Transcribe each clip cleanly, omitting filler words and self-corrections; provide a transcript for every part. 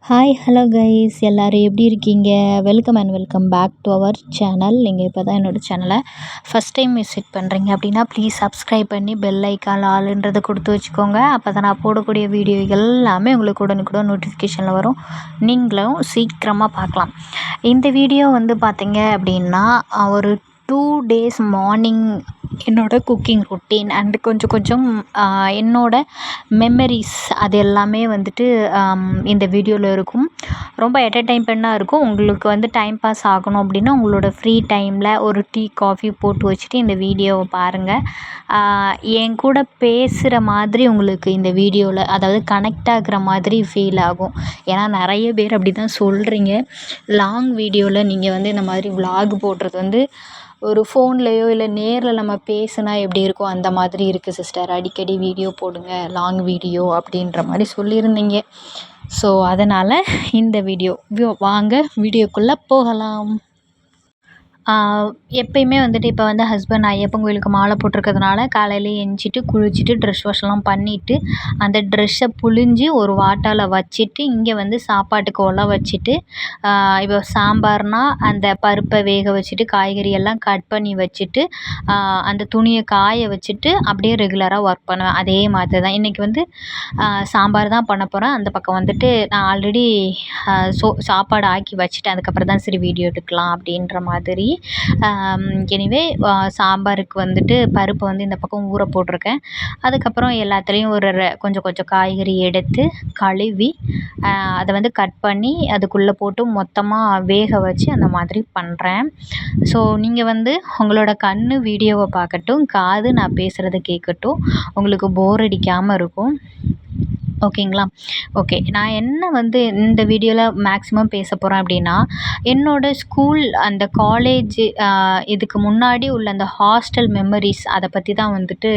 Hi hello guys எல்லோரும் எப்படி இருக்கீங்க? Welcome and welcome back to our channel. நீங்கள் இப்போ தான் என்னோடய சேனலை ஃபஸ்ட் டைம் விசிட் பண்ணுறீங்க அப்படின்னா ப்ளீஸ் சப்ஸ்கிரைப் பண்ணி பெல் ஐக்கான் ஆளுன்றதை கொடுத்து வச்சுக்கோங்க. அப்போ தான் நான் போடக்கூடிய வீடியோகள் எல்லாமே உங்களுக்கு உடனுக்குடன் நோட்டிஃபிகேஷனில் வரும். நீங்களும் சீக்கிரமாக பார்க்கலாம். இந்த வீடியோ வந்து பார்த்தீங்க அப்படின்னா ஒரு 2 days மார்னிங் என்னோடய குக்கிங் ரொட்டீன் அண்டு கொஞ்சம் கொஞ்சம் என்னோடய மெமரிஸ் அது எல்லாமே வந்துட்டு இந்த வீடியோவில் இருக்கும். ரொம்ப என்டர்டெயின்மெண்ட்டாக இருக்கும். உங்களுக்கு வந்து டைம் பாஸ் ஆகணும் அப்படின்னா உங்களோட ஃப்ரீ டைமில் ஒரு டீ காஃபி போட்டு வச்சுட்டு இந்த வீடியோவை பாருங்கள். என் கூட பேசுகிற மாதிரி உங்களுக்கு இந்த வீடியோவில் அதாவது கனெக்ட் ஆகுற மாதிரி ஃபீல் ஆகும். ஏன்னா நிறைய பேர் அப்படி தான் சொல்கிறீங்க. லாங் வீடியோவில் நீங்கள் வந்து இந்த மாதிரி விலாக் போடுறது வந்து ஒரு ஃபோன்லேயோ இல்லை நேரில் நம்ம பேசுனா எப்படி இருக்கும் அந்த மாதிரி இருக்குது சிஸ்டர், அடிக்கடி வீடியோ போடுங்க லாங் வீடியோ அப்படின்ற மாதிரி சொல்லியிருந்தீங்க. ஸோ அதனால் இந்த வீடியோ வாங்க வீடியோக்குள்ளே போகலாம். எப்பயுமே வந்துட்டு இப்போ வந்து ஹஸ்பண்ட் ஐயப்பன் கோயிலுக்கு மாலை போட்டிருக்கிறதுனால காலையிலே எந்திச்சிட்டு குளிச்சுட்டு ட்ரெஸ் வாஷ்லாம் பண்ணிவிட்டு அந்த ட்ரெஸ்ஸை புழிஞ்சி ஒரு வாட்டாவில் வச்சுட்டு இங்கே வந்து சாப்பாட்டுக்கு ஒலை வச்சுட்டு இப்போ சாம்பார்னால் அந்த பருப்பை வேக வச்சுட்டு காய்கறி எல்லாம் கட் பண்ணி வச்சுட்டு அந்த துணியை காய வச்சுட்டு அப்படியே ரெகுலராக ஒர்க் பண்ணுவேன். அதே மாதிரி தான் இன்றைக்கி வந்து சாம்பார் தான் பண்ண போகிறேன். அந்த பக்கம் வந்துட்டு நான் ஆல்ரெடி சாப்பாடு ஆக்கி வச்சுட்டேன். அதுக்கப்புறம் தான் சரி வீடியோ எடுக்கலாம் அப்படின்ற மாதிரி. எனிவே சாம்பாருக்கு வந்துட்டு பருப்பு வந்து இந்த பக்கம் ஊற போட்டிருக்கேன். அதுக்கப்புறம் எல்லாத்துலேயும் ஒரு கொஞ்சம் கொஞ்சம் காய்கறி எடுத்து கழுவி அதை வந்து கட் பண்ணி அதுக்குள்ளே போட்டு மொத்தமாக வேக வச்சு அந்த மாதிரி பண்ணுறேன். ஸோ நீங்கள் வந்து உங்களோட கண் வீடியோவை பார்க்கட்டும், காது நான் பேசுகிறத கேட்கட்டும், உங்களுக்கு போர் அடிக்காமல் இருக்கும். ஓகேங்களா? ஓகே, நான் என்ன வந்து இந்த வீடியோவில் மேக்ஸிமம் பேச போகிறேன் அப்படின்னா என்னோடய ஸ்கூல் அந்த காலேஜ் இதுக்கு முன்னாடி உள்ள அந்த ஹாஸ்டல் மெமரிஸ் அதை பற்றி தான் வந்துட்டு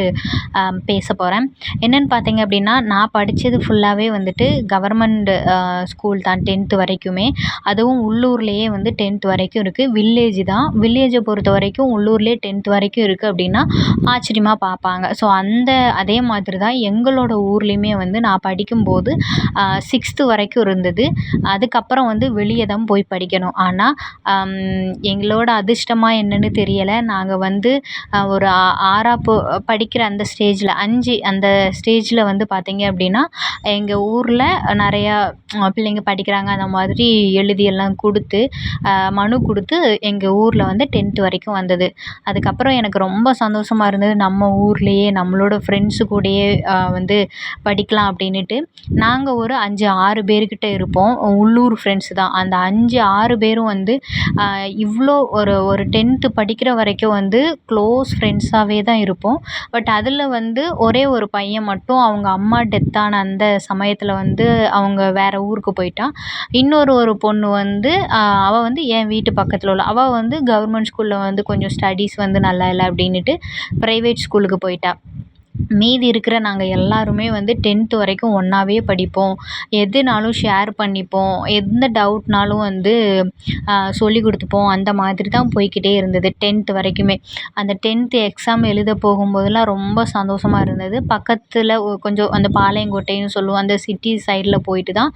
பேச போகிறேன். என்னென்னு பார்த்தீங்க அப்படின்னா நான் படித்தது ஃபுல்லாகவே வந்துட்டு கவர்மெண்ட் ஸ்கூல் தான் 10th வரைக்குமே. அதுவும் உள்ளூர்லேயே வந்து 10th வரைக்கும் இருக்குது. வில்லேஜ் தான். வில்லேஜை பொறுத்த வரைக்கும் உள்ளூர்லேயே 10th வரைக்கும் இருக்குது அப்படின்னா ஆச்சரியமாக பார்ப்பாங்க. ஸோ அதே மாதிரி தான் எங்களோட ஊர்லேயுமே வந்து நான் படிக்கும்போது 6th வரைக்கும் இருந்தது. அதுக்கப்புறம் வந்து வெளியே தான் போய் படிக்கணும். ஆனால் எங்களோட அதிர்ஷ்டமாக என்னன்னு தெரியலை, நாங்கள் வந்து ஒரு 6ஆம் படிக்கிற அந்த ஸ்டேஜில் 5 அந்த ஸ்டேஜில் வந்து பார்த்திங்க அப்படின்னா எங்கள் ஊரில் நிறையா பிள்ளைங்க படிக்கிறாங்க அந்த மாதிரி எழுதியெல்லாம் கொடுத்து மனு கொடுத்து எங்கள் ஊரில் வந்து 10th வரைக்கும் வந்தது. அதுக்கப்புறம் எனக்கு ரொம்ப சந்தோஷமாக இருந்தது. நம்ம ஊர்லேயே நம்மளோட ஃப்ரெண்ட்ஸு கூடயே வந்து படிக்கலாம் அப்படின்ட்டு. நாங்கள் ஒரு 5-6 பேர்கிட்ட இருப்போம். உள்ளூர் ஃப்ரெண்ட்ஸு தான். அந்த 5-6 பேரும் வந்து இவ்வளோ ஒரு 10th படிக்கிற வரைக்கும் வந்து க்ளோஸ் ஃப்ரெண்ட்ஸாகவே தான் இருப்போம். பட் அதில் வந்து ஒரே ஒரு பையன் மட்டும் அவங்க அம்மா டெத்தான அந்த சமயத்தில் வந்து அவங்க வேறு ஊருக்கு போயிட்டான். ஒரு பொண்ணு வந்து அவள் வந்து என் வீட்டு பக்கத்தில் உள்ள அவள் வந்து கவர்மெண்ட் ஸ்கூலில் வந்து கொஞ்சம் ஸ்டடீஸ் வந்து நல்லா இல்லை அப்படின்ட்டு ப்ரைவேட் ஸ்கூலுக்கு போயிட்டா. மீதி இருக்கிற நாங்கள் எல்லாருமே வந்து 10th வரைக்கும் ஒன்றாவே படிப்போம். எதுனாலும் ஷேர் பண்ணிப்போம். எந்த டவுட்னாலும் வந்து சொல்லி கொடுத்துப்போம். அந்த மாதிரி தான் போய்க்கிட்டே இருந்தது 10th வரைக்குமே. அந்த 10th எக்ஸாம் எழுத போகும்போதெல்லாம் ரொம்ப சந்தோஷமாக இருந்தது. பக்கத்தில் கொஞ்சம் அந்த பாளையங்கோட்டைன்னு சொல்லுவோம், அந்த சிட்டி சைடில் போயிட்டு தான்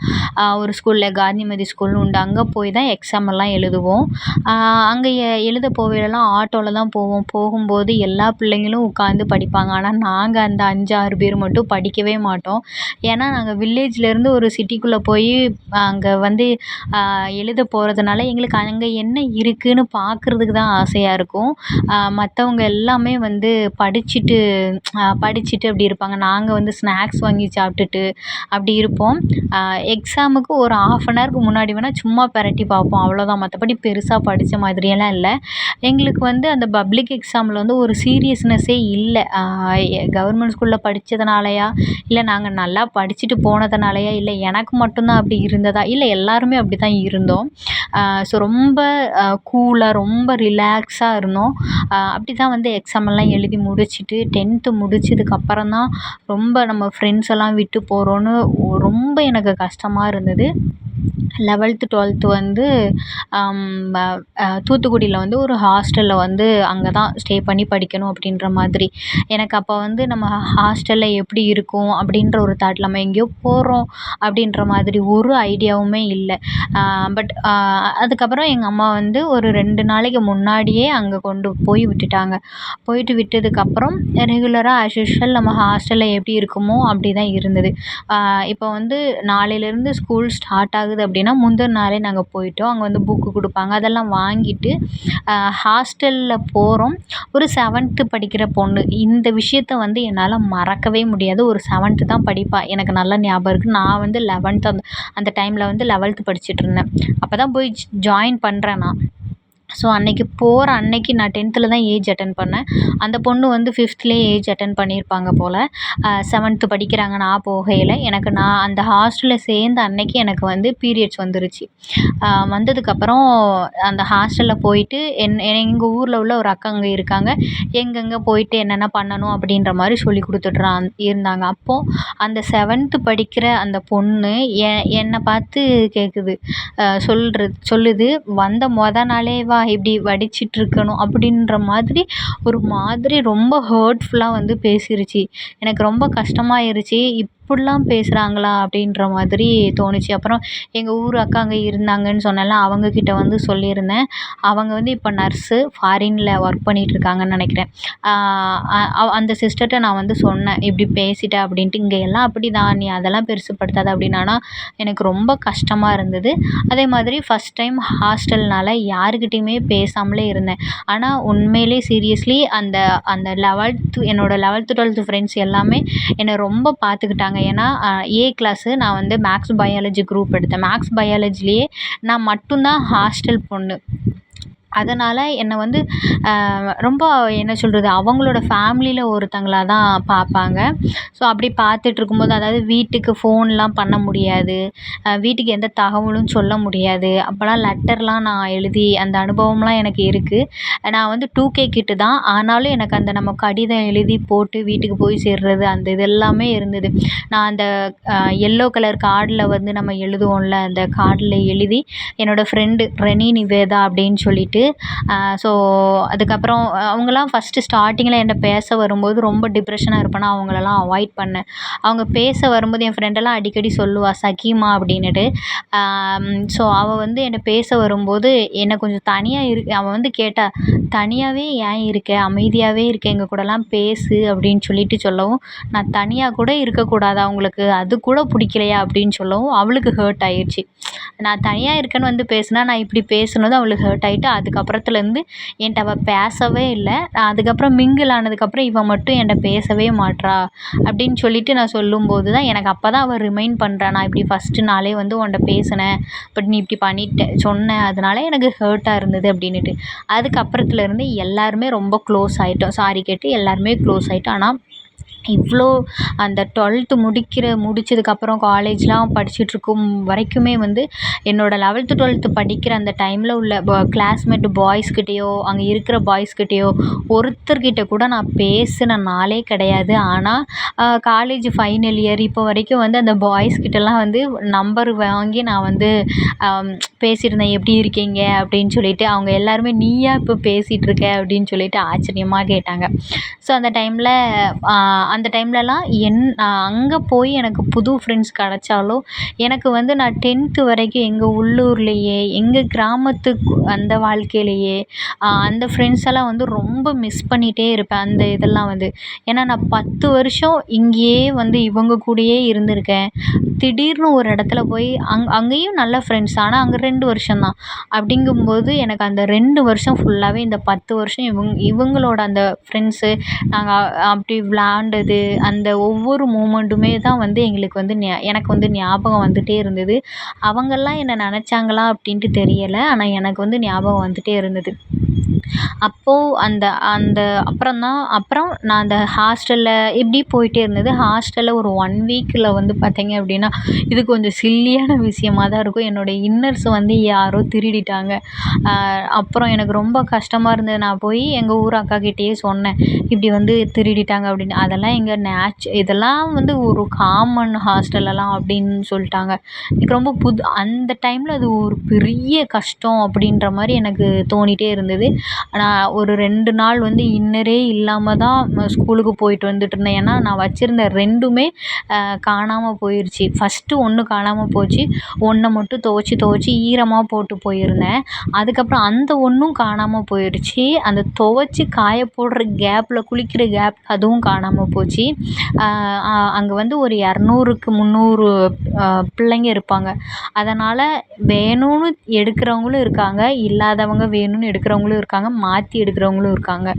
ஒரு ஸ்கூலில் காந்திமதி ஸ்கூல்னு உண்டு. அங்கே போய் தான் எக்ஸாம் எல்லாம் எழுதுவோம். அங்கே எழுத போகையிலலாம் ஆட்டோவில் தான் போவோம். போகும்போது எல்லா பிள்ளைங்களும் உட்காந்து படிப்பாங்க. ஆனால் நாங்கள் அந்த 5-6 பேர் மட்டும் படிக்கவே மாட்டோம். ஏன்னா நாங்கள் வில்லேஜ்லேருந்து ஒரு சிட்டிக்குள்ளே போய் அங்கே வந்து எழுத போகிறதுனால எங்களுக்கு அங்கே என்ன இருக்குதுன்னு பார்க்குறதுக்கு தான் ஆசையாக இருக்கும். மற்றவங்க எல்லாமே வந்து படிச்சுட்டு அப்படி இருப்பாங்க. நாங்கள் வந்து ஸ்நாக்ஸ் வாங்கி சாப்பிட்டுட்டு அப்படி இருப்போம். எக்ஸாமுக்கு ஒரு 1/2 an ஹவருக்கு முன்னாடி வேணால் சும்மா பிரட்டி பார்ப்போம், அவ்வளோதான். மற்றபடி பெருசாக படித்த மாதிரியெல்லாம் இல்லை. எங்களுக்கு வந்து அந்த பப்ளிக் எக்ஸாமில் வந்து ஒரு சீரியஸ்னஸ்ஸே இல்லை. கவர்மெண்ட் ஸ்கூலில் படித்ததுனாலயா, இல்லை நாங்கள் நல்லா படிச்சுட்டு போனதுனாலயா, இல்லை எனக்கு மட்டும்தான் அப்படி இருந்ததா, இல்லை எல்லாருமே அப்படி தான் இருந்தோம். ஸோ ரொம்ப கூலாக ரொம்ப ரிலாக்ஸாக இருந்தோம். அப்படி தான் வந்து எக்ஸாம் எல்லாம் எழுதி முடிச்சுட்டு 10th முடிச்சதுக்கப்புறம் தான் ரொம்ப நம்ம ஃப்ரெண்ட்ஸ் எல்லாம் விட்டு போகிறோன்னு ரொம்ப எனக்கு கஷ்டமாக இருந்தது. 11th 12th வந்து தூத்துக்குடியில் வந்து ஒரு ஹாஸ்டலில் வந்து அங்கே தான் ஸ்டே பண்ணி படிக்கணும் அப்படின்ற மாதிரி. எனக்கு அப்போ வந்து நம்ம ஹாஸ்டலில் எப்படி இருக்கும் அப்படின்ற ஒரு தாட், நம்ம எங்கேயோ போகிறோம் அப்படின்ற மாதிரி ஒரு ஐடியாவுமே இல்லை. பட் அதுக்கப்புறம் எங்கள் அம்மா வந்து ஒரு 2 நாளைக்கு முன்னாடியே அங்கே கொண்டு போய் விட்டுட்டாங்க. போயிட்டு விட்டதுக்கப்புறம் ரெகுலராக ஆஸ் யூஷுவல் நம்ம ஹாஸ்டலில் எப்படி இருக்குமோ அப்படி தான் இருந்தது. இப்போ வந்து நாளையிலேருந்து ஸ்கூல் ஸ்டார்ட் ஆகுது அப்படின்னா முந்தின நாளே நாங்கள் போயிட்டோம். அங்கே வந்து புக்கு கொடுப்பாங்க, அதெல்லாம் வாங்கிட்டு ஹாஸ்டலில் போகிறோம். ஒரு 7th படிக்கிற பொண்ணு, இந்த விஷயத்த வந்து என்னால் மறக்கவே முடியாது. ஒரு 7th தான் படிப்பா, எனக்கு நல்லா ஞாபகம் இருக்குது. நான் வந்து 11th அந்த டைமில் வந்து 11th படிச்சுட்டு இருந்தேன். அப்போ தான் போய் ஜாயின் பண்ணுறேன் நான். ஸோ அன்னைக்கு நான் 10th தான் ஏஜ் அட்டெண்ட் பண்ணேன். அந்த பொண்ணு வந்து 5thலேயே ஏஜ் அட்டெண்ட் பண்ணியிருப்பாங்க போல். 7th படிக்கிறாங்க நான் போகையில். நான் அந்த ஹாஸ்டலில் சேர்ந்த அன்னைக்கு எனக்கு வந்து பீரியட்ஸ் வந்துருச்சு. வந்ததுக்கப்புறம் அந்த ஹாஸ்டலில் போயிட்டு எங்கள் ஊரில் உள்ள ஒரு அக்கா அங்கே இருக்காங்க. எங்கெங்கே போயிட்டு என்னென்ன பண்ணணும் அப்படின்ற மாதிரி சொல்லி இருந்தாங்க. அப்போது அந்த 7th படிக்கிற அந்த பொண்ணு என்னை பார்த்து கேட்குது, சொல்லுது, வந்த நாளேவா இப்படி வடிச்சிட்ருக்கணும் அப்படின்ற மாதிரி ஒரு மாதிரி ரொம்ப ஹர்ட்ஃபுல்லாக வந்து பேசிருச்சு. எனக்கு ரொம்ப கஷ்டமாயிருச்சு. இப்படிலாம் பேசுகிறாங்களா அப்படின்ற மாதிரி தோணுச்சு. அப்புறம் எங்கள் ஊர் அக்கா அங்கே இருந்தாங்கன்னு சொன்னேன்ல, அவங்கக்கிட்ட வந்து சொல்லியிருந்தேன். அவங்க வந்து இப்போ நர்ஸு ஃபாரினில் ஒர்க் பண்ணிகிட்ருக்காங்கன்னு நினைக்கிறேன். அந்த சிஸ்டர்கிட்ட நான் வந்து சொன்னேன், இப்படி பேசிட்டேன் அப்படின்ட்டு. இங்கே எல்லாம் அப்படி தான், நீ அதெல்லாம் பெருசுப்படுத்தாத அப்படின்னு. ஆனால் எனக்கு ரொம்ப கஷ்டமாக இருந்தது. அதே மாதிரி ஃபஸ்ட் டைம் ஹாஸ்டல்னால் யாருக்கிட்டேயுமே பேசாமலே இருந்தேன். ஆனால் உண்மையிலே சீரியஸ்லி அந்த அந்த என்னோட 11th 12th ஃப்ரெண்ட்ஸ் எல்லாமே என்னை ரொம்ப பார்த்துக்கிட்டாங்க. ஏன்னா ஏ கிளாஸு, நான் வந்து மேக்ஸ் பயாலஜி குரூப் எடுத்தேன். மேக்ஸ் பயாலஜிலேயே நான் மட்டும்தான் ஹாஸ்டல் பொண்ணு. அதனால் என்னை வந்து ரொம்ப என்ன சொல்கிறது, அவங்களோட ஃபேமிலியில் ஒருத்தங்களாக தான் பார்ப்பாங்க. ஸோ அப்படி பார்த்துட்ருக்கும்போது, அதாவது வீட்டுக்கு ஃபோன்லாம் பண்ண முடியாது, வீட்டுக்கு எந்த தகவலும் சொல்ல முடியாது. அப்போலாம் லெட்டர்லாம் நான் எழுதி அந்த அனுபவம்லாம் எனக்கு இருக்குது. நான் வந்து 2K கிட்டு தான், ஆனாலும் எனக்கு அந்த நம்ம கடிதம் எழுதி போட்டு வீட்டுக்கு போய் சேர்றது அந்த இது எல்லாமே இருந்தது. நான் அந்த எல்லோ கலர் கார்டில் வந்து நம்ம எழுதுவோம்ல, அந்த கார்டில் எழுதி என்னோடய ஃப்ரெண்டு ரெனி நிவேதா அப்படின்னு சொல்லிட்டு. ஸோ அதுக்கப்புறம் அவங்களாம் ஃபஸ்ட்டு ஸ்டார்டிங்கில் என்கிட்ட பேச வரும்போது ரொம்ப டிப்ரெஷனாக இருப்பேனா, அவங்களெல்லாம் அவாய்ட் பண்ணேன். அவங்க பேச வரும்போது என் ஃப்ரெண்டெல்லாம் அடிக்கடி சொல்லுவாள் சகிமா அப்படின்னுட்டு. ஸோ அவள் வந்து என்கிட்ட பேச வரும்போது என்னை கொஞ்சம் தனியாக அவள் வந்து கேட்டா, தனியாகவே ஏன் இருக்க, அமைதியாகவே இருக்க, எங்கள் கூடலாம் பேசு அப்படின்னு சொல்லிட்டு சொல்லவும், நான் தனியாக கூட இருக்கக்கூடாதா உங்களுக்கு, அது கூட பிடிக்கலையா அப்படின்னு சொல்லவும் அவளுக்கு ஹர்ட் ஆயிடுச்சு. நான் தனியாக இருக்கேன்னு வந்து பேசுனா, நான் இப்படி பேசுனதும் அவளுக்கு ஹர்ட் ஆகிட்டு, அதுக்கப்புறத்துலேருந்து என்கிட்ட அவள் பேசவே இல்லை. அதுக்கப்புறம் மிங்கிள் ஆனதுக்கப்புறம் இவள் மட்டும் என்கிட்ட பேசவே மாட்றா அப்படின்னு சொல்லிட்டு நான் சொல்லும்போது தான் எனக்கு அப்போ தான் அவள் ரிமைண்ட் பண்ணுறா, நான் இப்படி ஃபஸ்ட்டு நாளே வந்து உன்கிட்ட பேசினேன், பட் நீ இப்படி சொன்ன, அதனால எனக்கு ஹர்ட்டாக இருந்தது அப்படின்னுட்டு. அதுக்கப்புறத்துலேருந்து எல்லாருமே ரொம்ப க்ளோஸ் ஆகிட்டோம். சாரி கேட்டு எல்லாருமே க்ளோஸ் ஆகிட்டோம். ஆனால் இவ்வளோ அந்த 12th முடிச்சதுக்கப்புறம் காலேஜ்லாம் படிச்சுட்ருக்கும் வரைக்குமே வந்து என்னோடய 11th 12th படிக்கிற அந்த டைமில் உள்ள கிளாஸ்மேட் பாய்ஸ்கிட்டேயோ அங்கே இருக்கிற பாய்ஸ்கிட்டேயோ ஒருத்தர்கிட்ட கூட நான் பேசின நாளே கிடையாது. ஆனால் காலேஜ் ஃபைனல் இயர் இப்போ வரைக்கும் வந்து அந்த பாய்ஸ்கிட்டலாம் வந்து நம்பர் வாங்கி நான் வந்து பேசியிருந்தேன், எப்படி இருக்கீங்க அப்படின்னு சொல்லிட்டு. அவங்க எல்லாருமே நீயா இப்போ பேசிகிட்ருக்க அப்படின்னு சொல்லிட்டு ஆச்சரியமாக கேட்டாங்க. ஸோ அந்த டைம்லலாம் அங்கே போய் எனக்கு புது ஃப்ரெண்ட்ஸ் கிடைச்சாலும் எனக்கு வந்து நான் 10th வரைக்கும் எங்கள் உள்ளூர்லேயே எங்கள் கிராமத்து அந்த வாழ்க்கையிலேயே அந்த ஃப்ரெண்ட்ஸ் எல்லாம் வந்து ரொம்ப மிஸ் பண்ணிகிட்டே இருப்பேன். அந்த இதெல்லாம் வந்து ஏன்னா நான் 10 வருஷம் இங்கேயே வந்து இவங்க கூடயே இருந்திருக்கேன். திடீர்னு ஒரு இடத்துல போய் அங்கேயும் நல்ல ஃப்ரெண்ட்ஸ், ஆனால் அங்கே 2 வருஷம்தான். அப்படிங்கும்போது எனக்கு அந்த 2 வருஷம் ஃபுல்லாகவே இந்த 10 வருஷம் இவங்களோட அந்த ஃப்ரெண்ட்ஸு, நாங்கள் அப்படி விளாண்டது, அந்த ஒவ்வொரு மூமெண்ட்டுமே தான் வந்து எங்களுக்கு வந்து எனக்கு வந்து ஞாபகம் வந்துகிட்டே இருந்தது. அவங்கெல்லாம் என்ன நினச்சாங்களா அப்படின்ட்டு தெரியலை, ஆனால் எனக்கு வந்து ஞாபகம் வந்துகிட்டே இருந்தது. அப்போது அந்த அந்த அப்புறம் நான் அந்த ஹாஸ்டலில் இப்படி போயிட்டே இருந்தது. ஹாஸ்டலில் ஒரு 1 வீக்கில் வந்து பார்த்தீங்க அப்படின்னா, இது கொஞ்சம் சில்லியான விஷயமா தான் இருக்கும். என்னோட இன்னர்ஸ் வந்து யாரோ திருடிட்டாங்க. அப்புறம் எனக்கு ரொம்ப கஷ்டமாக இருந்தது. நான் போய் எங்கள் ஊர் அக்காக்கிட்டேயே சொன்னேன். இப்படி வந்து திருடிட்டாங்க அப்படின்னு. அதெல்லாம் எங்க இதெல்லாம் வந்து ஒரு காமன் ஹாஸ்டல்லலாம் அப்படின்னு சொல்லிட்டாங்க. எனக்கு ரொம்ப அந்த டைமில் அது ஒரு பெரிய கஷ்டம் அப்படின்ற மாதிரி எனக்கு தோணிட்டே இருந்தது. நான் ஒரு 2 நாள் வந்து இன்னரே இல்லாமல் தான் ஸ்கூலுக்கு போயிட்டு வந்துட்டுருந்தேன். ஏன்னா நான் வச்சுருந்த 2மே காணாமல் போயிருச்சு. ஃபஸ்ட்டு 1 காணாமல் போச்சு. 1 மட்டும் துவச்சி ஈரமாக போட்டு போயிருந்தேன். அதுக்கப்புறம் அந்த 1ம் காணாமல் போயிருச்சு. அந்த துவச்சி காய போடுற கேப்பில், குளிக்கிற கேப் அதுவும் காணாமல் போச்சு. அங்கே வந்து ஒரு 200க்கு 300 பிள்ளைங்க இருப்பாங்க. அதனால் வேணும்னு எடுக்கிறவங்களும் இருக்காங்க, இல்லாதவங்க வேணும்னு எடுக்கிறவங்களும் இருக்காங்க, மாற்றி எடுக்கிறவங்களும் இருக்காங்க.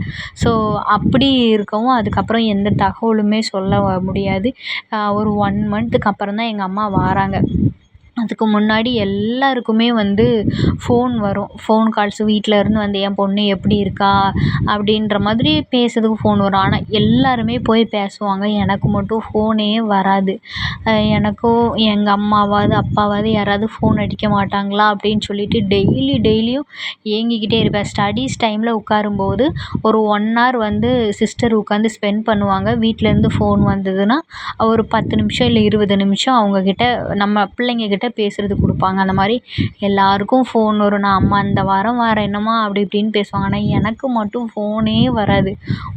ஸோ அப்படி இருக்கவும் அதுக்கப்புறம் எந்த தகவலுமே சொல்ல முடியாது. ஒரு 1 மந்த்துக்கு அப்புறம் தான் எங்கள் அம்மா வாராங்க. அதுக்கு முன்னாடி எல்லாருக்குமே வந்து ஃபோன் வரும். ஃபோன் கால்ஸ் வீட்டில் இருந்து வந்து என் பொண்ணு எப்படி இருக்கா அப்படின்ற மாதிரி பேசுறதுக்கு ஃபோன் வரும். ஆனால் எல்லாருமே போய் பேசுவாங்க. எனக்கு மட்டும் ஃபோனே வராது. எனக்கும் எங்கள் அம்மாவாவது அப்பாவாவது யாராவது ஃபோன் அடிக்க மாட்டாங்களா அப்படின்னு சொல்லிட்டு டெய்லியும் ஏங்கிக்கிட்டே இருப்பேன். ஸ்டடீஸ் டைமில் உட்காரும்போது ஒரு 1 ஹவர் வந்து சிஸ்டர் உட்காந்து ஸ்பெண்ட் பண்ணுவாங்க. வீட்டிலேருந்து ஃபோன் வந்ததுன்னா ஒரு 10 நிமிஷம் இல்லை 20 நிமிஷம் அவங்கக்கிட்ட நம்ம பிள்ளைங்கக்கிட்ட பேசுறதுக்கு கொடுப்பாங்க. அந்த மாதிரி எல்லாருக்கும் ஃபோன் வரும். நான் அம்மா இந்த வாரம் வரேன் என்னம்மா அப்படி இப்படின்னு பேசுவாங்க. ஆனால் எனக்கு மட்டும் ஃபோனே வராது.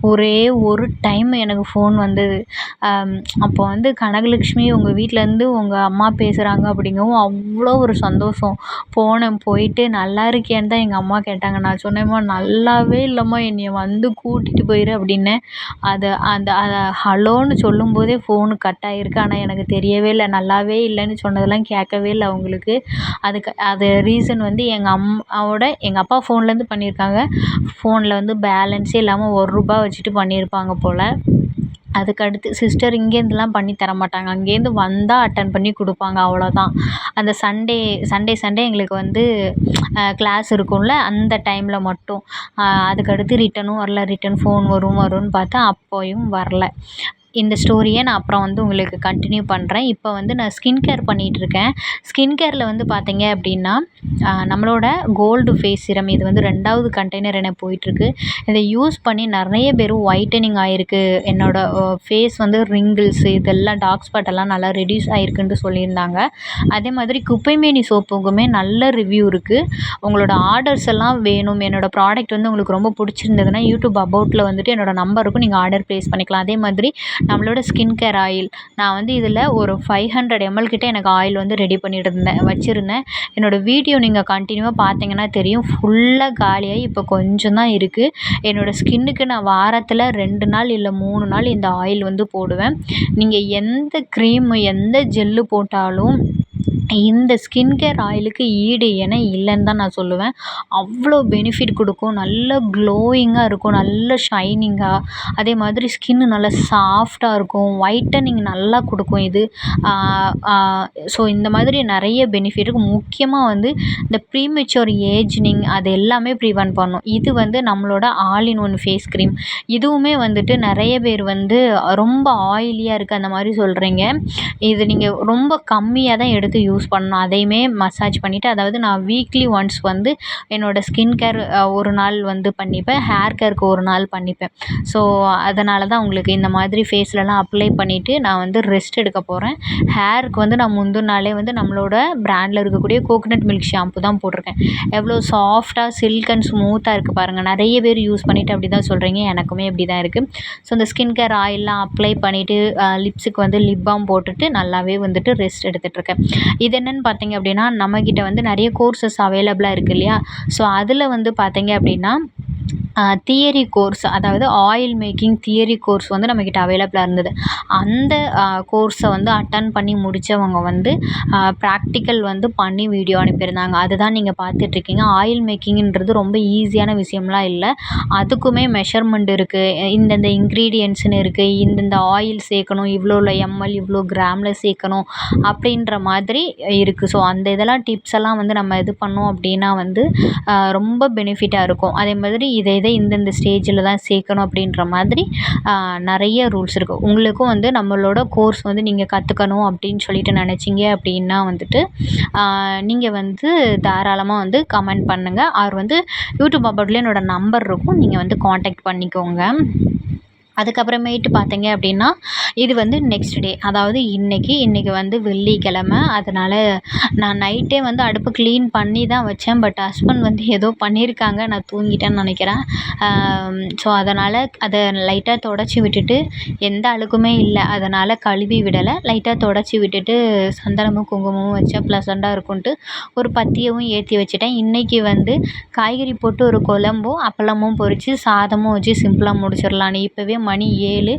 ஒரே ஒரு டைம் எனக்கு ஃபோன் வந்தது. அப்போ வந்து கனகலட்சுமி உங்கள் வீட்டிலேருந்து உங்கள் அம்மா பேசுகிறாங்க அப்படிங்கவும் அவ்வளோ ஒரு சந்தோஷம். போயிட்டு நல்லா இருக்கியான்னு தான் எங்கள் அம்மா கேட்டாங்க. நான் சொன்னேன்ம்மா நல்லாவே இல்லைம்மா, என்னைய வந்து கூட்டிகிட்டு போயிரு அப்படின்னேன். அதை ஹலோன்னு சொல்லும்போதே ஃபோனு கட் ஆகிருக்கு. ஆனால் எனக்கு தெரியவே இல்லை. நல்லாவே இல்லைன்னு சொன்னதெல்லாம் கேட்கவே இல்லை அவங்களுக்கு. அது ரீசன் வந்து எங்கள் அப்பா ஃபோன்லேருந்து பண்ணியிருக்காங்க. ஃபோனில் வந்து பேலன்ஸே இல்லாமல் ரூ. 1 வச்சுட்டு பண்ணியிருப்பாங்க போல். அதுக்கடுத்து சிஸ்டர் இங்கேருந்துலாம் பண்ணி தர மாட்டாங்க. அங்கேருந்து வந்தால் அட்டன் பண்ணி கொடுப்பாங்க, அவ்வளோதான். அந்த சண்டே எங்களுக்கு வந்து கிளாஸ் இருக்கும்ல, அந்த டைமில் மட்டும். அதுக்கடுத்து ரிட்டனும் வரல. ரிட்டன் ஃபோன் வரும்னு பார்த்தா அப்போயும் வரல. இந்த ஸ்டோரியை நான் அப்புறம் வந்து உங்களுக்கு கண்டினியூ பண்ணுறேன். இப்போ வந்து நான் ஸ்கின் கேர் பண்ணிகிட்ருக்கேன். ஸ்கின் கேரில் வந்து பார்த்தீங்க அப்படின்னா நம்மளோட கோல்டு ஃபேஸ் சிரம் இது வந்து 2வது கண்டெய்னர் எனக்கு போயிட்டுருக்கு. இதை யூஸ் பண்ணி நிறைய பேர் ஒயிட்டனிங் ஆகிருக்கு. என்னோடய ஃபேஸ் வந்து ரிங்கிள்ஸ் இதெல்லாம் டார்க் ஸ்பாட் எல்லாம் நல்லா ரெடியூஸ் ஆகிருக்குன்ட்டு சொல்லியிருந்தாங்க. அதே மாதிரி குப்பைமேனி சோப்புக்குமே நல்ல ரிவ்யூ இருக்குது. உங்களோட ஆர்டர்ஸ் எல்லாம் வேணும், என்னோடய ப்ராடக்ட் வந்து உங்களுக்கு ரொம்ப பிடிச்சிருந்ததுன்னா யூடியூப் அபவுட்டில் வந்துட்டு என்னோடய நம்பர் இருக்கும், நீங்கள் ஆர்டர் ப்ளேஸ் பண்ணிக்கலாம். அதே மாதிரி நம்மளோட ஸ்கின் கேர் ஆயில் நான் வந்து இதில் ஒரு 500 ml கிட்ட எனக்கு ஆயில் வந்து ரெடி பண்ணிட்டு வச்சுருந்தேன். என்னோடய வீடியோ நீங்கள் கண்டினியூவாக பார்த்தீங்கன்னா தெரியும். ஃபுல்லாக காலியாகி இப்போ கொஞ்சம் தான் இருக்குது. என்னோடய ஸ்கின்னுக்கு நான் வாரத்தில் 2 நாள் இல்லை 3 நாள் இந்த ஆயில் வந்து போடுவேன். நீங்கள் எந்த க்ரீமு எந்த ஜெல்லு போட்டாலும் இந்த ஸ்கின் கேர் ஆயிலுக்கு ஈடு இணை இல்லைன்னு தான் நான் சொல்லுவேன். அவ்வளோ பெனிஃபிட் கொடுக்கும். நல்ல க்ளோயிங்காக இருக்கும், நல்ல ஷைனிங்காக. அதே மாதிரி ஸ்கின்னு நல்லா சாஃப்டாக இருக்கும். ஒயிட்டனிங் நல்லா கொடுக்கும் இது. ஸோ இந்த மாதிரி நிறைய பெனிஃபிட் இருக்குது. முக்கியமாக வந்து இந்த ப்ரீமெச்சூர் ஏஜ்னிங் அது எல்லாமே ப்ரிவென்ட் பண்ணும். இது வந்து நம்மளோட all in one face cream. இதுவுமே வந்துட்டு நிறைய பேர் வந்து ரொம்ப ஆயிலியாக இருக்குது அந்த மாதிரி சொல்கிறீங்க. இது நீங்கள் ரொம்ப கம்மியாக தான் எடுத்து யூஸ் பண்ணணும். அதையுமே மசாஜ் பண்ணிவிட்டு, அதாவது நான் வீக்லி ஒன்ஸ் வந்து என்னோடய ஸ்கின் கேர் ஒரு நாள் வந்து பண்ணிப்பேன். ஹேர் கேருக்கு ஒரு நாள் பண்ணிப்பேன். ஸோ அதனால தான் உங்களுக்கு இந்த மாதிரி ஃபேஸ்லலாம் அப்ளை பண்ணிவிட்டு நான் வந்து ரெஸ்ட் எடுக்க போகிறேன். ஹேருக்கு வந்து நான் முந்தின நாளே வந்து நம்மளோட பிராண்டில் இருக்கக்கூடிய கோகனட் மில்க் ஷாம்பு தான் போட்டிருக்கேன். எவ்வளோ சாஃப்டாக சில்க் அண்ட் ஸ்மூத்தாக இருக்குது பாருங்கள். நிறைய பேர் யூஸ் பண்ணிவிட்டு அப்படி தான் சொல்கிறீங்க. எனக்குமே அப்படி தான் இருக்குது. ஸோ இந்த ஸ்கின் கேர் ஆயிலெலாம் அப்ளை பண்ணிவிட்டு லிப்ஸுக்கு வந்து லிப் பாம் போட்டுட்டு நல்லாவே வந்துட்டு ரெஸ்ட் எடுத்துகிட்ருக்கேன். இது என்னென்னு பார்த்தீங்க அப்படின்னா, நம்மக்கிட்ட வந்து நிறைய கோர்சஸ் அவைலபிளாக இருக்குது இல்லையா? ஸோ அதில் வந்து பார்த்தீங்க அப்படின்னா தியரி கோர்ஸ், அதாவது ஆயில் மேக்கிங் தியரி கோர்ஸ் வந்து நம்மக்கிட்ட அவைலபிளாக இருந்தது. அந்த கோர்ஸை வந்து அட்டன் பண்ணி முடித்தவங்க வந்து ப்ராக்டிக்கல் வந்து பண்ணி வீடியோ அனுப்பியிருந்தாங்க. அதுதான் நீங்கள் பார்த்துட்ருக்கீங்க. ஆயில் மேக்கிங்ன்றது ரொம்ப ஈஸியான விஷயம்லாம் இல்லை. அதுக்குமே மெஷர்மெண்ட் இருக்குது. இந்தந்த இன்க்ரீடியன்ட்ஸ்னு இருக்குது. இந்தந்த ஆயில் சேர்க்கணும், இவ்வளோ எம்எல் இவ்வளோ கிராமில் சேர்க்கணும் அப்படின்ற மாதிரி இருக்குது. ஸோ அந்த இதெல்லாம் டிப்ஸ் எல்லாம் வந்து நம்ம இது பண்ணோம் அப்படின்னா வந்து ரொம்ப பெனிஃபிட்டாக இருக்கும். அதே மாதிரி இதை இந்தந்த ஸ்டேஜில் தான் சேர்க்கணும் அப்படின்ற மாதிரி நிறைய ரூல்ஸ் இருக்குது. உங்களுக்கும் வந்து நம்மளோட கோர்ஸ் வந்து நீங்கள் கற்றுக்கணும் அப்படின்னு சொல்லிட்டு நினச்சிங்க அப்படின்னா வந்துட்டு நீங்கள் வந்து தாராளமாக வந்து கமெண்ட் பண்ணுங்கள். அவர் வந்து யூடியூப் அபவுட்லேயே என்னோடய நம்பர் இருக்கும், நீங்கள் வந்து காண்டாக்ட் பண்ணிக்கோங்க. அதுக்கப்புறமேட்டு பார்த்தீங்க அப்படின்னா இது வந்து நெக்ஸ்ட் டே, அதாவது இன்றைக்கி வந்து வெள்ளிக்கிழமை. அதனால் நான் நைட்டே வந்து அடுப்பு க்ளீன் பண்ணி தான் வச்சேன். பட் ஹஸ்பண்ட் வந்து ஏதோ பண்ணியிருக்காங்க, நான் தூங்கிட்டேன்னு நினைக்கிறேன். ஸோ அதனால் அதை லைட்டாக தொடச்சி விட்டுட்டு, எந்த அழுக்குமே இல்லை அதனால் கழுவி விடலை, லைட்டாக தொடச்சி விட்டுட்டு சந்தனமும் குங்குமமும் வச்சா ப்ளசண்ட்டாக இருக்கும்ன்ட்டு ஒரு பத்தியவும் ஏற்றி வச்சுட்டேன். இன்றைக்கி வந்து காய்கறி போட்டு ஒரு குழம்பும் அப்பளமும் பொரித்து சாதமும் வச்சு சிம்பிளாக முடிச்சிடலான்னு. இப்போவே மணி 7,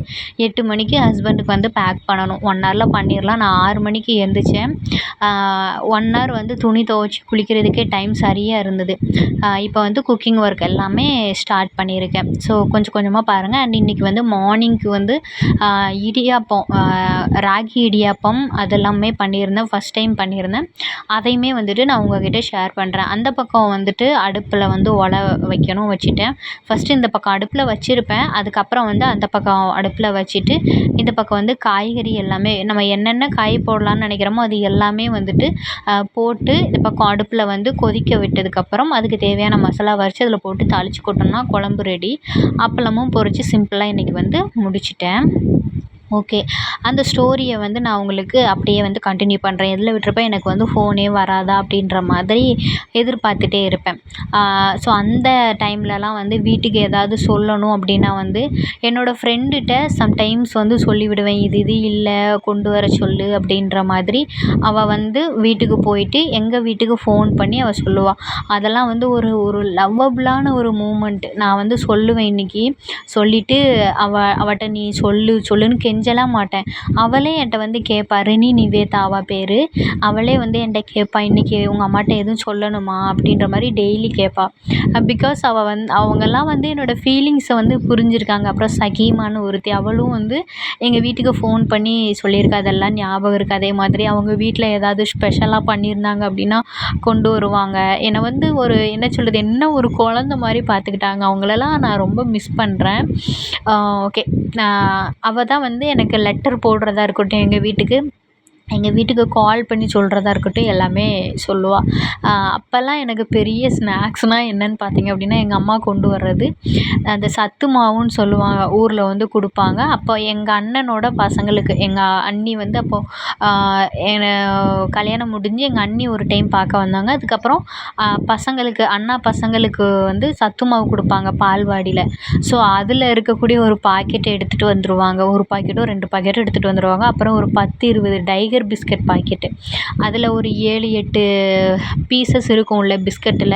8 மணிக்கு ஹஸ்பண்டுக்கு வந்து பேக் பண்ணணும். 1 ஹவரில் பண்ணிடலாம். நான் 6 மணிக்கு எழுந்திரிச்சேன். 1 ஹவர் வந்து துணி துவைச்சி குளிக்கிறதுக்கே டைம் சரியாக இருந்தது. இப்போ வந்து குக்கிங் ஒர்க் எல்லாமே ஸ்டார்ட் பண்ணியிருக்கேன். ஸோ கொஞ்சம் கொஞ்சமாக பாருங்கள். அண்ட் இன்றைக்கி வந்து மார்னிங்க்கு வந்து இடியாப்பம், ராகி இடியாப்பம் அதெல்லாமே பண்ணியிருந்தேன். ஃபஸ்ட் டைம் பண்ணியிருந்தேன். அதையுமே வந்துட்டு நான் உங்கள்கிட்ட ஷேர் பண்ணுறேன். அந்த பக்கம் வந்துட்டு அடுப்பில் வந்து வைக்கணும், வச்சுட்டேன். ஃபஸ்ட்டு இந்த பக்கம் அடுப்பில் வச்சுருப்பேன். அதுக்கப்புறம் வந்து அந்த பக்கம் அடுப்பில் வச்சுட்டு இந்த பக்கம் வந்து காய்கறி எல்லாமே நம்ம என்னென்ன காய் போடலான்னு நினைக்கிறோமோ அது எல்லாமே வந்துட்டு போட்டு இந்த பக்கம் அடுப்பில் வந்து கொதிக்க விட்டதுக்கப்புறம் அதுக்கு தேவையான மசாலா வரைச்சி அதில் போட்டு தாளித்து கொட்டோம்னா குழம்பு ரெடி. அப்பளமும் பொரித்து சிம்பிளாக இன்றைக்கி வந்து முடிச்சிட்டேன். ஓகே, அந்த ஸ்டோரியை வந்து நான் உங்களுக்கு அப்படியே வந்து கண்டினியூ பண்ணுறேன். எதில் விட்டுருப்ப எனக்கு வந்து ஃபோனே வராதா அப்படின்ற மாதிரி எதிர்பார்த்துட்டே இருப்பேன். ஸோ அந்த டைம்லலாம் வந்து வீட்டுக்கு ஏதாவது சொல்லணும் அப்படின்னா வந்து என்னோடய ஃப்ரெண்டுகிட்ட சம்டைம்ஸ் வந்து சொல்லிவிடுவேன், இது இல்லை கொண்டு வர சொல்லு அப்படின்ற மாதிரி. அவள் வந்து வீட்டுக்கு போயிட்டு எங்கள் வீட்டுக்கு ஃபோன் பண்ணி அவள் சொல்லுவாள். அதெல்லாம் வந்து ஒரு ஒரு லவ்வபுளான ஒரு மூமெண்ட். நான் வந்து சொல்லுவேன் இன்றைக்கி சொல்லிவிட்டு அவட்ட நீ சொல்லுன்னு கெஞ்சலாம் மாட்டேன். அவளே என்கிட்ட வந்து கேட்பா. ரினி நிவேதா அவள் பேர். அவளே வந்து என்கிட்ட கேட்பா, இன்றைக்கி உங்கள் அம்மாட்ட எதுவும் சொல்லணுமா அப்படின்ற மாதிரி டெய்லி கேட்பா. பிகாஸ் அவங்கெல்லாம் வந்து என்னோடய ஃபீலிங்ஸை வந்து புரிஞ்சுருக்காங்க. அப்புறம் சகீமான்னு ஒருத்தி, அவளும் வந்து எங்கள் வீட்டுக்கு ஃபோன் பண்ணி சொல்லியிருக்கா. அதெல்லாம் ஞாபகம் இருக்குது. அதே மாதிரி அவங்க வீட்டில் ஏதாவது ஸ்பெஷலாக பண்ணியிருந்தாங்க அப்படின்னா கொண்டு வருவாங்க. என்னை வந்து ஒரு என்ன சொல்கிறது, என்ன ஒரு குழந்த மாதிரி பார்த்துக்கிட்டாங்க. அவங்களெல்லாம் நான் ரொம்ப மிஸ் பண்ணுறேன். ஓகே, அவள் தான் வந்து எனக்கு லெட்டர் போடுறதா இருக்கட்டும், எங்கள் வீட்டுக்கு கால் பண்ணி சொல்கிறதா இருக்கட்டும் எல்லாமே சொல்லுவாள். அப்போல்லாம் எனக்கு பெரிய ஸ்நாக்ஸ்னால் என்னென்னு பார்த்தீங்க அப்படின்னா எங்கள் அம்மா கொண்டு வர்றது அந்த சத்து மாவுன்னு சொல்லுவாங்க, ஊரில் வந்து கொடுப்பாங்க. அப்போ எங்கள் அண்ணனோட பசங்களுக்கு எங்கள் அண்ணி வந்து அப்போது கல்யாணம் முடிஞ்சு எங்கள் அண்ணி ஒரு டைம் பார்க்க வந்தாங்க. அதுக்கப்புறம் அண்ணா பசங்களுக்கு வந்து சத்து மாவு கொடுப்பாங்க பால்வாடியில். ஸோ அதில் இருக்கக்கூடிய ஒரு பாக்கெட் எடுத்துகிட்டு வந்துடுவாங்க. ஒரு பாக்கெட்டோ 2 பாக்கெட்டோ எடுத்துகிட்டு வந்துடுவாங்க. அப்புறம் ஒரு 10, 20 டைகர் பிஸ்கட் பாக்கெட்டு, அதில் ஒரு 7, 8 பீசஸ் இருக்கும்ல பிஸ்கட்டில்.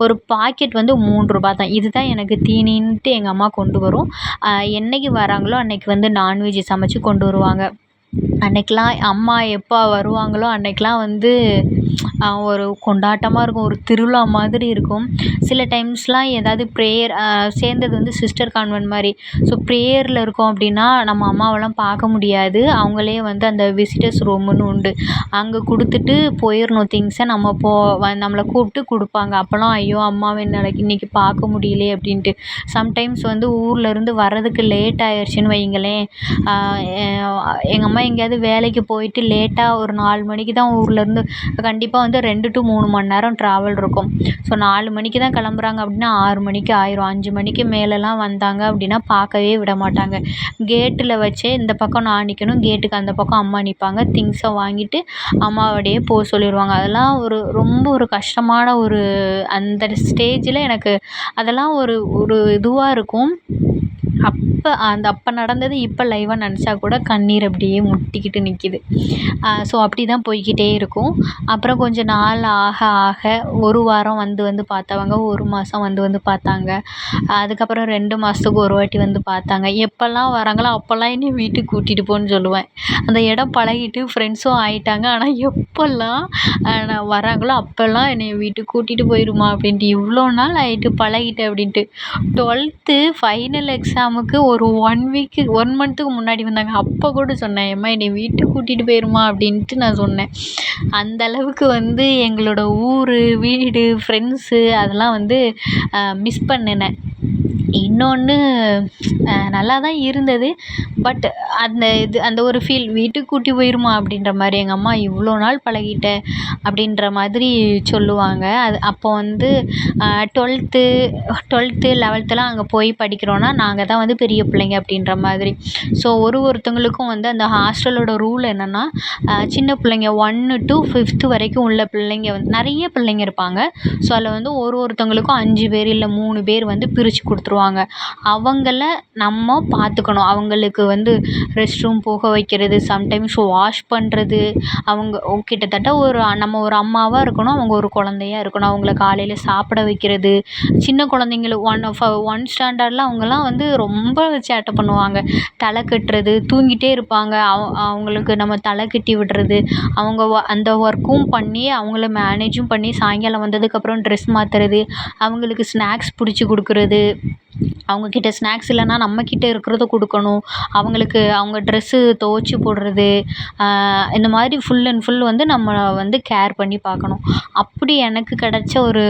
ஒரு பாக்கெட் வந்து 3 ரூபா தான். இதுதான் எனக்கு தீனின்ட்டு எங்கள் அம்மா கொண்டு வரும். என்னைக்கு வராங்களோ அன்னைக்கு வந்து நான்வெஜ் சமைச்சு கொண்டு வருவாங்க. அன்னைக்கெலாம் அம்மா எப்போ வருவாங்களோ அன்னைக்கெலாம் வந்து ஒரு கொண்டாட்டமாக இருக்கும், ஒரு திருவிழா மாதிரி இருக்கும். சில டைம்ஸ்லாம் ஏதாவது ப்ரேயர் சேர்ந்தது வந்து சிஸ்டர் கான்வென்ட் மாதிரி. ஸோ ப்ரேயரில் இருக்கோம் அப்படின்னா நம்ம அம்மாவெல்லாம் பார்க்க முடியாது. அவங்களே வந்து அந்த விசிட்டர்ஸ் ரூமுன்னு உண்டு, அங்கே கொடுத்துட்டு போயிடணும் திங்ஸை. நம்மளை கூப்பிட்டு கொடுப்பாங்க. அப்போலாம் ஐயோ அம்மாவை இன்றைக்கி பார்க்க முடியலையே அப்படின்ட்டு. சம்டைம்ஸ் வந்து ஊர்லேருந்து வர்றதுக்கு லேட் ஆயிடுச்சுன்னு வைங்களேன், எங்கள் அம்மா எங்கேயாவது வேலைக்கு போயிட்டு லேட்டாக ஒரு 4 மணிக்கு தான் ஊர்லேருந்து, கண்டிப்பாக வந்து 2 to 3 மணி நேரம் ட்ராவல் இருக்கும். ஸோ 4 மணிக்கு தான் கிளம்புறாங்க அப்படின்னா 6 மணிக்கு ஆயிரும். 5 மணிக்கு மேலெலாம் வந்தாங்க அப்படின்னா பார்க்கவே விட மாட்டாங்க. கேட்டில் வச்சே இந்த பக்கம் நான் நிற்கணும், கேட்டுக்கு அந்த பக்கம் அம்மா நிற்பாங்க. திங்ஸை வாங்கிட்டு அம்மாவோடையே போக சொல்லிடுவாங்க. அதெல்லாம் ரொம்ப ஒரு கஷ்டமான அந்த ஸ்டேஜில் எனக்கு அதெல்லாம் ஒரு இதுவாக இருக்கும். அப்போ நடந்தது இப்போ லைவாக நினச்சா கூட கண்ணீர் அப்படியே முட்டிக்கிட்டு நிற்கிது. ஸோ அப்படி தான் போய்க்கிட்டே இருக்கும். அப்புறம் கொஞ்சம் நாள் ஆக ஆக 1 வாரம் வந்து வந்து பார்த்தவங்க 1 மாதம் வந்து வந்து பார்த்தாங்க. அதுக்கப்புறம் 2 மாதத்துக்கு ஒரு வாட்டி வந்து பார்த்தாங்க. எப்போல்லாம் வராங்களோ அப்போல்லாம் என்னைய வீட்டுக்கு கூட்டிகிட்டு போன்னு சொல்லுவேன். அந்த இடம் பழகிட்டு ஃப்ரெண்ட்ஸும் ஆயிட்டாங்க. ஆனால் எப்போல்லாம் நான் வராங்களோ அப்போல்லாம் என்னைய வீட்டுக்கு கூட்டிகிட்டு போயிருமா அப்படின்ட்டு, இவ்வளோ நாள் ஆயிட்டு பழகிட்டேன் அப்படின்ட்டு. 12th ஃபைனல் எக்ஸாமுக்கு ஒரு 1 வீக்கு 1 மந்த்துக்கு முன்னாடி வந்தாங்க. அப்போ கூட சொன்னேன், "எம்மா என்னைய வீட்டுக்கு கூட்டிகிட்டு போயிருமா" அப்படின்ட்டு நான் சொன்னேன். அந்த அளவுக்கு வந்து எங்களோட ஊர், வீடு, ஃப்ரெண்ட்ஸு அதெல்லாம் வந்து மிஸ் பண்ணினேன். இன்னொன்று நல்லா தான் இருந்தது. பட் அந்த ஒரு ஃபீல் வீட்டுக்கு கூட்டி போயிருமா அப்படின்ற மாதிரி. எங்கள் அம்மா இவ்வளோ நாள் பழகிட்ட அப்படின்ற மாதிரி சொல்லுவாங்க. அப்போ வந்து 12th 11th அங்கே போய் படிக்கிறோன்னா நாங்கள் தான் வந்து பெரிய பிள்ளைங்க அப்படின்ற மாதிரி. ஸோ ஒருத்தவங்களுக்கும் வந்து அந்த ஹாஸ்டலோட ரூல் என்னென்னா, சின்ன பிள்ளைங்க 1 to 5th வரைக்கும் உள்ள பிள்ளைங்க வந்து நிறைய பிள்ளைங்க இருப்பாங்க. ஸோ அதில் வந்து ஒருத்தவங்களுக்கும் 5 பேர் இல்லை 3 பேர் வந்து பிரித்து கொடுத்துருவாங்க. அவங்கள நம்ம பார்த்துக்கணும். அவங்களுக்கு வந்து ரெஸ்ட் ரூம் போக வைக்கிறது, சம்டைம்ஸ் வாஷ் பண்ணுறது, அவங்க கிட்டத்தட்ட நம்ம ஒரு அம்மாவாக இருக்கணும், அவங்க ஒரு குழந்தையா இருக்கணும். அவங்கள காலையில் சாப்பிட வைக்கிறது, சின்ன குழந்தைங்களுக்கு 1 ஸ்டாண்டர்டில் அவங்கெல்லாம் வந்து ரொம்ப சேட்டை பண்ணுவாங்க. தலை கட்டுறது, தூங்கிட்டே இருப்பாங்க. அவங்களுக்கு நம்ம தலை கட்டி விடுறது, அவங்க அந்த ஒர்க்கும் பண்ணி அவங்கள மேனேஜும் பண்ணி சாயங்காலம் வந்ததுக்கப்புறம் ட்ரெஸ் மாற்றுறது, அவங்களுக்கு ஸ்நாக்ஸ் பிடிச்சி கொடுக்குறது, அவங்கக்கிட்ட ஸ்நாக்ஸ் இல்லைன்னா நம்மக்கிட்ட இருக்கிறத கொடுக்கணும், அவங்களுக்கு அவங்க ட்ரெஸ்ஸு துவச்சி போடுறது, இந்த மாதிரி ஃபுல் அண்ட் ஃபுல் வந்து நம்ம வந்து கேர் பண்ணி பார்க்கணும். அப்படி எனக்கு கிடச்ச ஒரு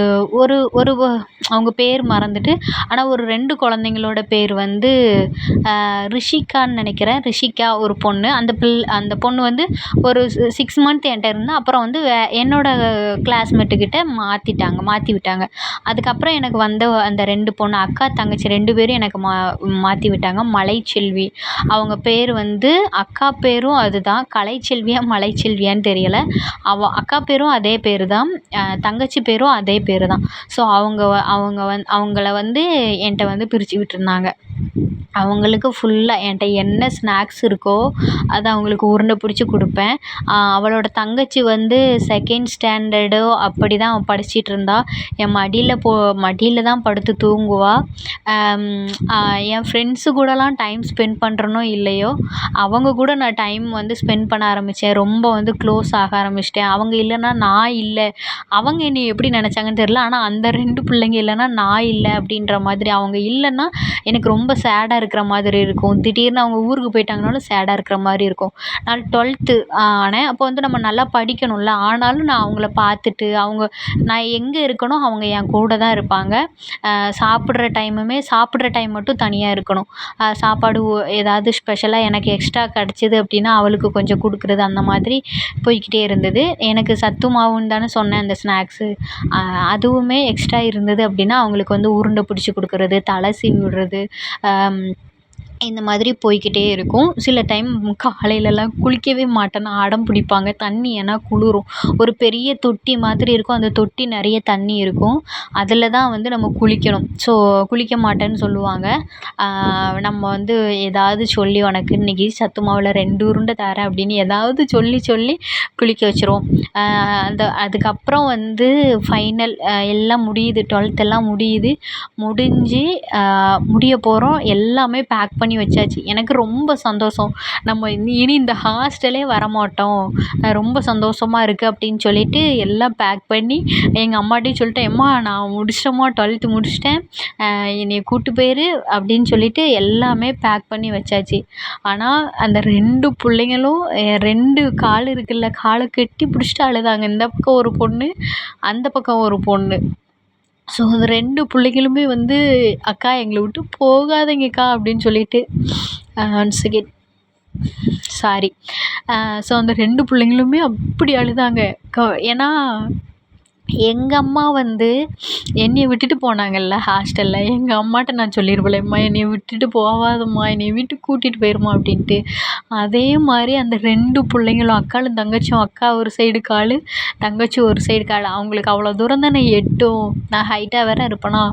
அவங்க பேர் மறந்துட்டு, ஆனால் ஒரு 2 குழந்தைங்களோட பேர் வந்து ரிஷிகான்னு நினைக்கிறேன். ரிஷிகா ஒரு பொண்ணு. அந்த பொண்ணு வந்து ஒரு 6 மந்த் என்கிட்ட இருந்தா. அப்புறம் வந்து என்னோட கிளாஸ்மேட்டுக்கிட்ட மாற்றி விட்டாங்க. அதுக்கப்புறம் எனக்கு வந்த அந்த 2 பொண்ணு அக்கா தங்கச்சி 2 பேரும் எனக்கு மாற்றி விட்டாங்க. மலைச்செல்வி அவங்க பேர் வந்து, அக்கா பேரும் அதுதான், கலைச்செல்வியா மலைச்செல்வியான்னு தெரியல. அக்கா பேரும் அதே பேர் தான், தங்கச்சி பேரும் அதே பேர் தான். ஸோ அவங்கள வந்து என்கிட்ட வந்து பிரித்து விட்டுருந்தாங்க. அவங்களுக்கு ஃபுல்லாக என்கிட்ட என்ன ஸ்நாக்ஸ் இருக்கோ அதை அவங்களுக்கு உருண்டை பிடிச்சி கொடுப்பேன். அவளோட தங்கச்சி வந்து 2nd ஸ்டாண்டர்டோ அப்படி தான் அவள் படிச்சிட்டு இருந்தா. என் மடியில் தான் படுத்து தூங்குவா. என் ஃப்ரெண்ட்ஸு கூடலாம் டைம் ஸ்பெண்ட் பண்ணுறனோ இல்லையோ, அவங்க கூட நான் டைம் வந்து ஸ்பெண்ட் பண்ண ஆரம்பித்தேன். ரொம்ப வந்து க்ளோஸ் ஆக ஆரம்பிச்சிட்டேன். அவங்க இல்லைன்னா நான் இல்லை. அவங்க என்னைய எப்படி நினச்சாங்கன்னு தெரியல. ஆனால் அந்த 2 பிள்ளைங்க இல்லைன்னா நான் இல்லை அப்படின்ற மாதிரி. அவங்க இல்லைன்னா எனக்கு ரொம்ப சேடாக இருக்கிற மாதிரி இருக்கும். திடீர்னு அவங்க ஊருக்கு போயிட்டாங்கனாலும் சேடாக இருக்கிற மாதிரி இருக்கும். நான் 12th ஆனேன். அப்போ வந்து நம்ம நல்லா படிக்கணும்ல. ஆனாலும் நான் அவங்கள பார்த்துட்டு நான் எங்கே இருக்கனோ அவங்க என் கூட தான் இருப்பாங்க. சாப்பிட்ற டைம் மட்டும் தனியாக இருக்கணும். சாப்பாடு ஏதாவது ஸ்பெஷலாக எனக்கு எக்ஸ்ட்ரா கிடச்சிது அப்படின்னா அவளுக்கு கொஞ்சம் கொடுக்குறது, அந்த மாதிரி போய்க்கிட்டே இருந்தது. எனக்கு சத்து மாவுன்னு தானே சொன்னேன் அந்த ஸ்நாக்ஸு. அதுவுமே எக்ஸ்ட்ரா இருந்தது அப்படின்னா அவங்களுக்கு வந்து உருண்டை பிடிச்சி கொடுக்குறது, தலை சீவி விடுறது, இந்த மாதிரி போய்க்கிட்டே இருக்கும். சில டைம் காலையிலலாம் குளிக்கவே மாட்டேன்னு அடம் பிடிப்பாங்க. தண்ணி ஏன்னா குளிரும். ஒரு பெரிய தொட்டி மாதிரி இருக்கும். அந்த தொட்டி நிறைய தண்ணி இருக்கும். அதில் தான் வந்து நம்ம குளிக்கணும். ஸோ குளிக்க மாட்டேன்னு சொல்லுவாங்க. நம்ம வந்து ஏதாவது சொல்லி, "உனக்கு இன்றைக்கி சத்து மாவில் 2 உருண்டை தரேன்" அப்படின்னு ஏதாவது சொல்லி குளிக்க வச்சுருவோம். அதுக்கப்புறம் வந்து ஃபைனல் எல்லாம் முடியுது. 12th எல்லாம் முடிஞ்சு முடிய போகிறோம். எல்லாமே பேக் பண்ணி வச்சாச்சு. எனக்கு ரொம்ப சந்தோஷம். நம்ம இனி இந்த ஹாஸ்டலே வரமாட்டோம், ரொம்ப சந்தோஷமாக இருக்குது அப்படின்னு சொல்லிட்டு எல்லாம் பேக் பண்ணி எங்கள் அம்மாட்டையும் சொல்லிட்டேன், "எம்மா நான் முடிச்சிட்டேம்மா, 12th முடிச்சிட்டேன், என்னைய கூட்டு போயிரு" அப்படின்னு சொல்லிட்டு எல்லாமே பேக் பண்ணி வச்சாச்சு. ஆனால் அந்த 2 பிள்ளைங்களும் 2 கால் இருக்குல்ல, காலை கட்டி பிடிச்சிட்டு அழுதாங்க. இந்த பக்கம் ஒரு பொண்ணு, அந்த பக்கம் ஒரு பொண்ணு. ஸோ அந்த 2 பிள்ளைங்களுமே வந்து, "அக்கா எங்களை விட்டு போகாதீங்கக்கா" அப்படின்னு சொல்லிட்டு, ஒன் செகண்ட் சாரி. ஸோ அந்த 2 பிள்ளைங்களுமே அப்படி அழுதாங்க. ஏன்னா எங்கள் அம்மா வந்து என்னைய விட்டுட்டு போனாங்கல்ல ஹாஸ்டலில். எங்கள் அம்மாட்ட நான் சொல்லியிருப்பேன்ல, "அம்மா என்னைய விட்டுட்டு போகாதம்மா, என்னைய வீட்டுக்கு கூட்டிகிட்டு போயிரும்மா" அப்படின்ட்டு. அதே மாதிரி அந்த 2 பிள்ளைங்களும், அக்காளும் தங்கச்சியும், அக்கா ஒரு சைடு கால், தங்கச்சி ஒரு சைடு கால். அவங்களுக்கு அவ்வளோ தூரம் தானே எட்டும். நான் ஹைட்டாக வேற இருப்பேனா,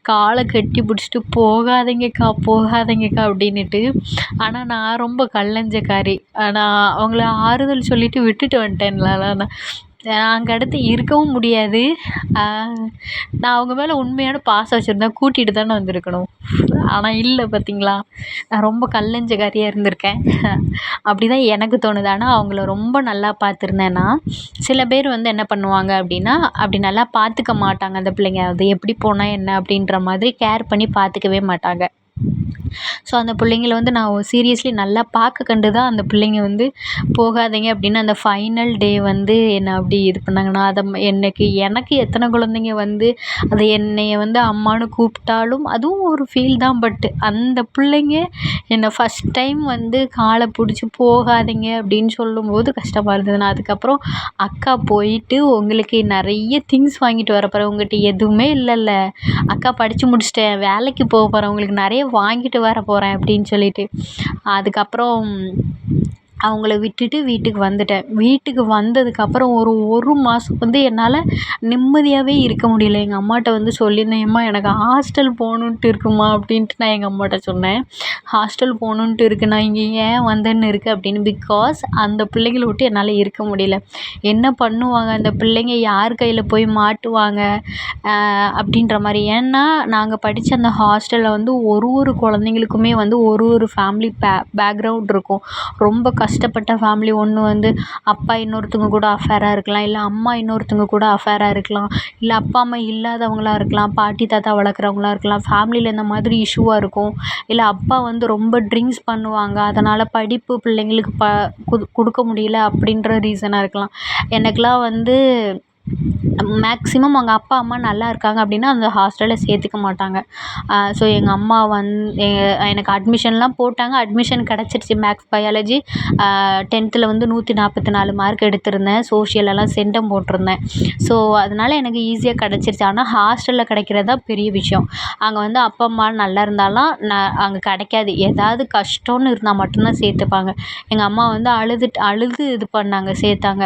காலை கட்டி பிடிச்சிட்டு போகாதீங்கக்கா போகாதீங்கக்கா அப்படின்னுட்டு. ஆனால் நான் ரொம்ப கல்லஞ்சக்காரி. நான் அவங்கள ஆறுதல் சொல்லிட்டு விட்டுட்டு வந்துட்டேன்ல. நான் அங்கே அடுத்து இருக்கவும் முடியாது. நான் அவங்க மேலே உண்மையான பாசம் வச்சுருந்தா கூட்டிகிட்டு தானே வந்திருக்கணும். ஆனால் இல்லை பார்த்தீங்களா, நான் ரொம்ப கல்லஞ்சக்காரியாக இருந்திருக்கேன். அப்படி தான் எனக்கு தோணுது. ஆனால் அவங்கள ரொம்ப நல்லா பார்த்துருந்தேன்னா, சில பேர் வந்து என்ன பண்ணுவாங்க அப்படின்னா, அப்படி நல்லா பார்த்துக்க மாட்டாங்க அந்த பிள்ளைங்க. அது எப்படி போனால் என்ன அப்படின்ற மாதிரி கேர் பண்ணி பார்த்துக்கவே மாட்டாங்க. ஸோ அந்த பிள்ளைங்கள வந்து நான் சீரியஸ்லி நல்லா பார்க்க கண்டு தான் அந்த பிள்ளைங்க வந்து போகாதீங்க அப்படின்னு அந்த ஃபைனல் டே வந்து என்னை அப்படி இது பண்ணாங்கன்னா, அதை எனக்கு எத்தனை குழந்தைங்க வந்து அதை என்னைய வந்து அம்மான்னு கூப்பிட்டாலும் அதுவும் ஒரு ஃபீல் தான். பட் அந்த பிள்ளைங்க என்னை ஃபஸ்ட் டைம் வந்து காலை பிடிச்சி போகாதீங்க அப்படின்னு சொல்லும்போது கஷ்டமாக இருந்தது. நான் அதுக்கப்புறம் அக்கா போயிட்டு உங்களுக்கு நிறைய திங்ஸ் வாங்கிட்டு வர போகிறேன், உங்கள்கிட்ட எதுவுமே இல்லைல்ல, அக்கா படித்து முடிச்சிட்டேன், வேலைக்கு போக போகிறேன், உங்களுக்கு நிறைய வாங்கிட்டு வர போகிறேன் அப்படின்னு சொல்லிட்டு அதுக்கப்புறம் அவங்கள விட்டுட்டு வீட்டுக்கு வந்துட்டேன். வீட்டுக்கு வந்ததுக்கப்புறம் ஒரு மாதம் வந்து என்னால் நிம்மதியாகவே இருக்க முடியல. எங்கள் அம்மாட்ட வந்து சொல்லியிருந்தேன், "அம்மா எனக்கு ஹாஸ்டல் போகணுன்ட்டு இருக்குமா" அப்படின்ட்டு நான் எங்கள் அம்மாட்ட சொன்னேன். "ஹாஸ்டல் போகணுன்ட்டு இருக்குது, நான் இங்கே ஏன் வந்தேன்னு இருக்குது" அப்படின்னு. பிகாஸ் அந்த பிள்ளைங்கள விட்டு என்னால் இருக்க முடியல. என்ன பண்ணுவாங்க அந்த பிள்ளைங்க, யார் கையில் போய் மாட்டுவாங்க அப்படின்ற மாதிரி. ஏன்னா நாங்கள் படித்த அந்த ஹாஸ்டலில் வந்து ஒரு குழந்தைங்களுக்குமே வந்து ஒரு ஃபேமிலி பேக்ரவுண்ட் இருக்கும். ரொம்ப கஷ்டப்பட்ட ஃபேமிலி. ஒன்று வந்து அப்பா இன்னொருத்தவங்க கூட அஃபேராக இருக்கலாம், இல்லை அம்மா இன்னொருத்தவங்க கூட அஃபேராக இருக்கலாம், இல்லை அப்பா அம்மா இல்லாதவங்களா இருக்கலாம், பாட்டி தாத்தா வளர்க்குறவங்களா இருக்கலாம், ஃபேமிலியில் இந்த மாதிரி இஷ்யூவாக இருக்கும், இல்லை அப்பா வந்து ரொம்ப ட்ரிங்க்ஸ் பண்ணுவாங்க, அதனால் படிப்பு பிள்ளைங்களுக்கு கொடுக்க முடியல அப்படின்ற ரீசனாக இருக்கலாம். எனக்கெலாம் வந்து மேக்ஸிமம் அவங்க அப்பா அம்மா நல்லா இருக்காங்க அப்படின்னா அந்த ஹாஸ்டலில் சேர்த்துக்க மாட்டாங்க. ஸோ எங்கள் அம்மா எனக்கு அட்மிஷன்லாம் போட்டாங்க. அட்மிஷன் கிடச்சிருச்சு. மேக்ஸ் பயாலஜி 10th வந்து 144 மார்க் எடுத்திருந்தேன். சோஷியலெல்லாம் சென்டம் போட்டிருந்தேன். ஸோ அதனால் எனக்கு ஈஸியாக கிடச்சிருச்சு. ஆனால் ஹாஸ்டலில் கிடைக்கிறது தான் பெரிய விஷயம். அங்கே வந்து அப்பா அம்மா நல்லா இருந்தாலும் அங்கே கிடைக்காது. ஏதாவது கஷ்டம்னு இருந்தால் மட்டும்தான் சேர்த்துப்பாங்க. எங்கள் அம்மா வந்து அழுது இது பண்ணாங்க, சேர்த்தாங்க.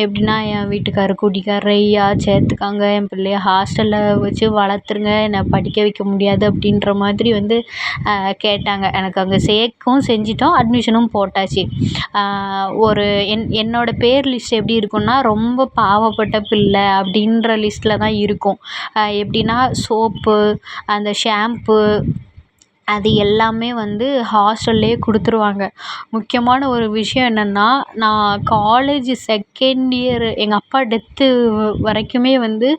எப்படின்னா, என் வீட்டுக்காரர் குடிகாரையா சேர்த்துக்காங்க, என் பிள்ளைய ஹாஸ்டலில் வச்சு வளர்த்துருங்க, என்னை படிக்க வைக்க முடியாது அப்படின்ற மாதிரி வந்து கேட்டாங்க. எனக்கு அங்கே சேர்க்கவும் செஞ்சிட்டோம், அட்மிஷனும் போட்டாச்சு. என்னோட பேர் லிஸ்ட் எப்படி இருக்கும்னா, ரொம்ப பாவப்பட்ட பிள்ளை அப்படின்ற லிஸ்ட்டில் தான் இருக்கும். எப்படின்னா சோப்பு, அந்த ஷாம்பு, அது எல்லாமே வந்து ஹாஸ்டல்லே கொடுத்துருவாங்க. முக்கியமான ஒரு விஷயம் என்னென்னா, நான் காலேஜ் செகண்ட் இயர் எங்கள் அப்பா டெத்து வரைக்குமே வந்து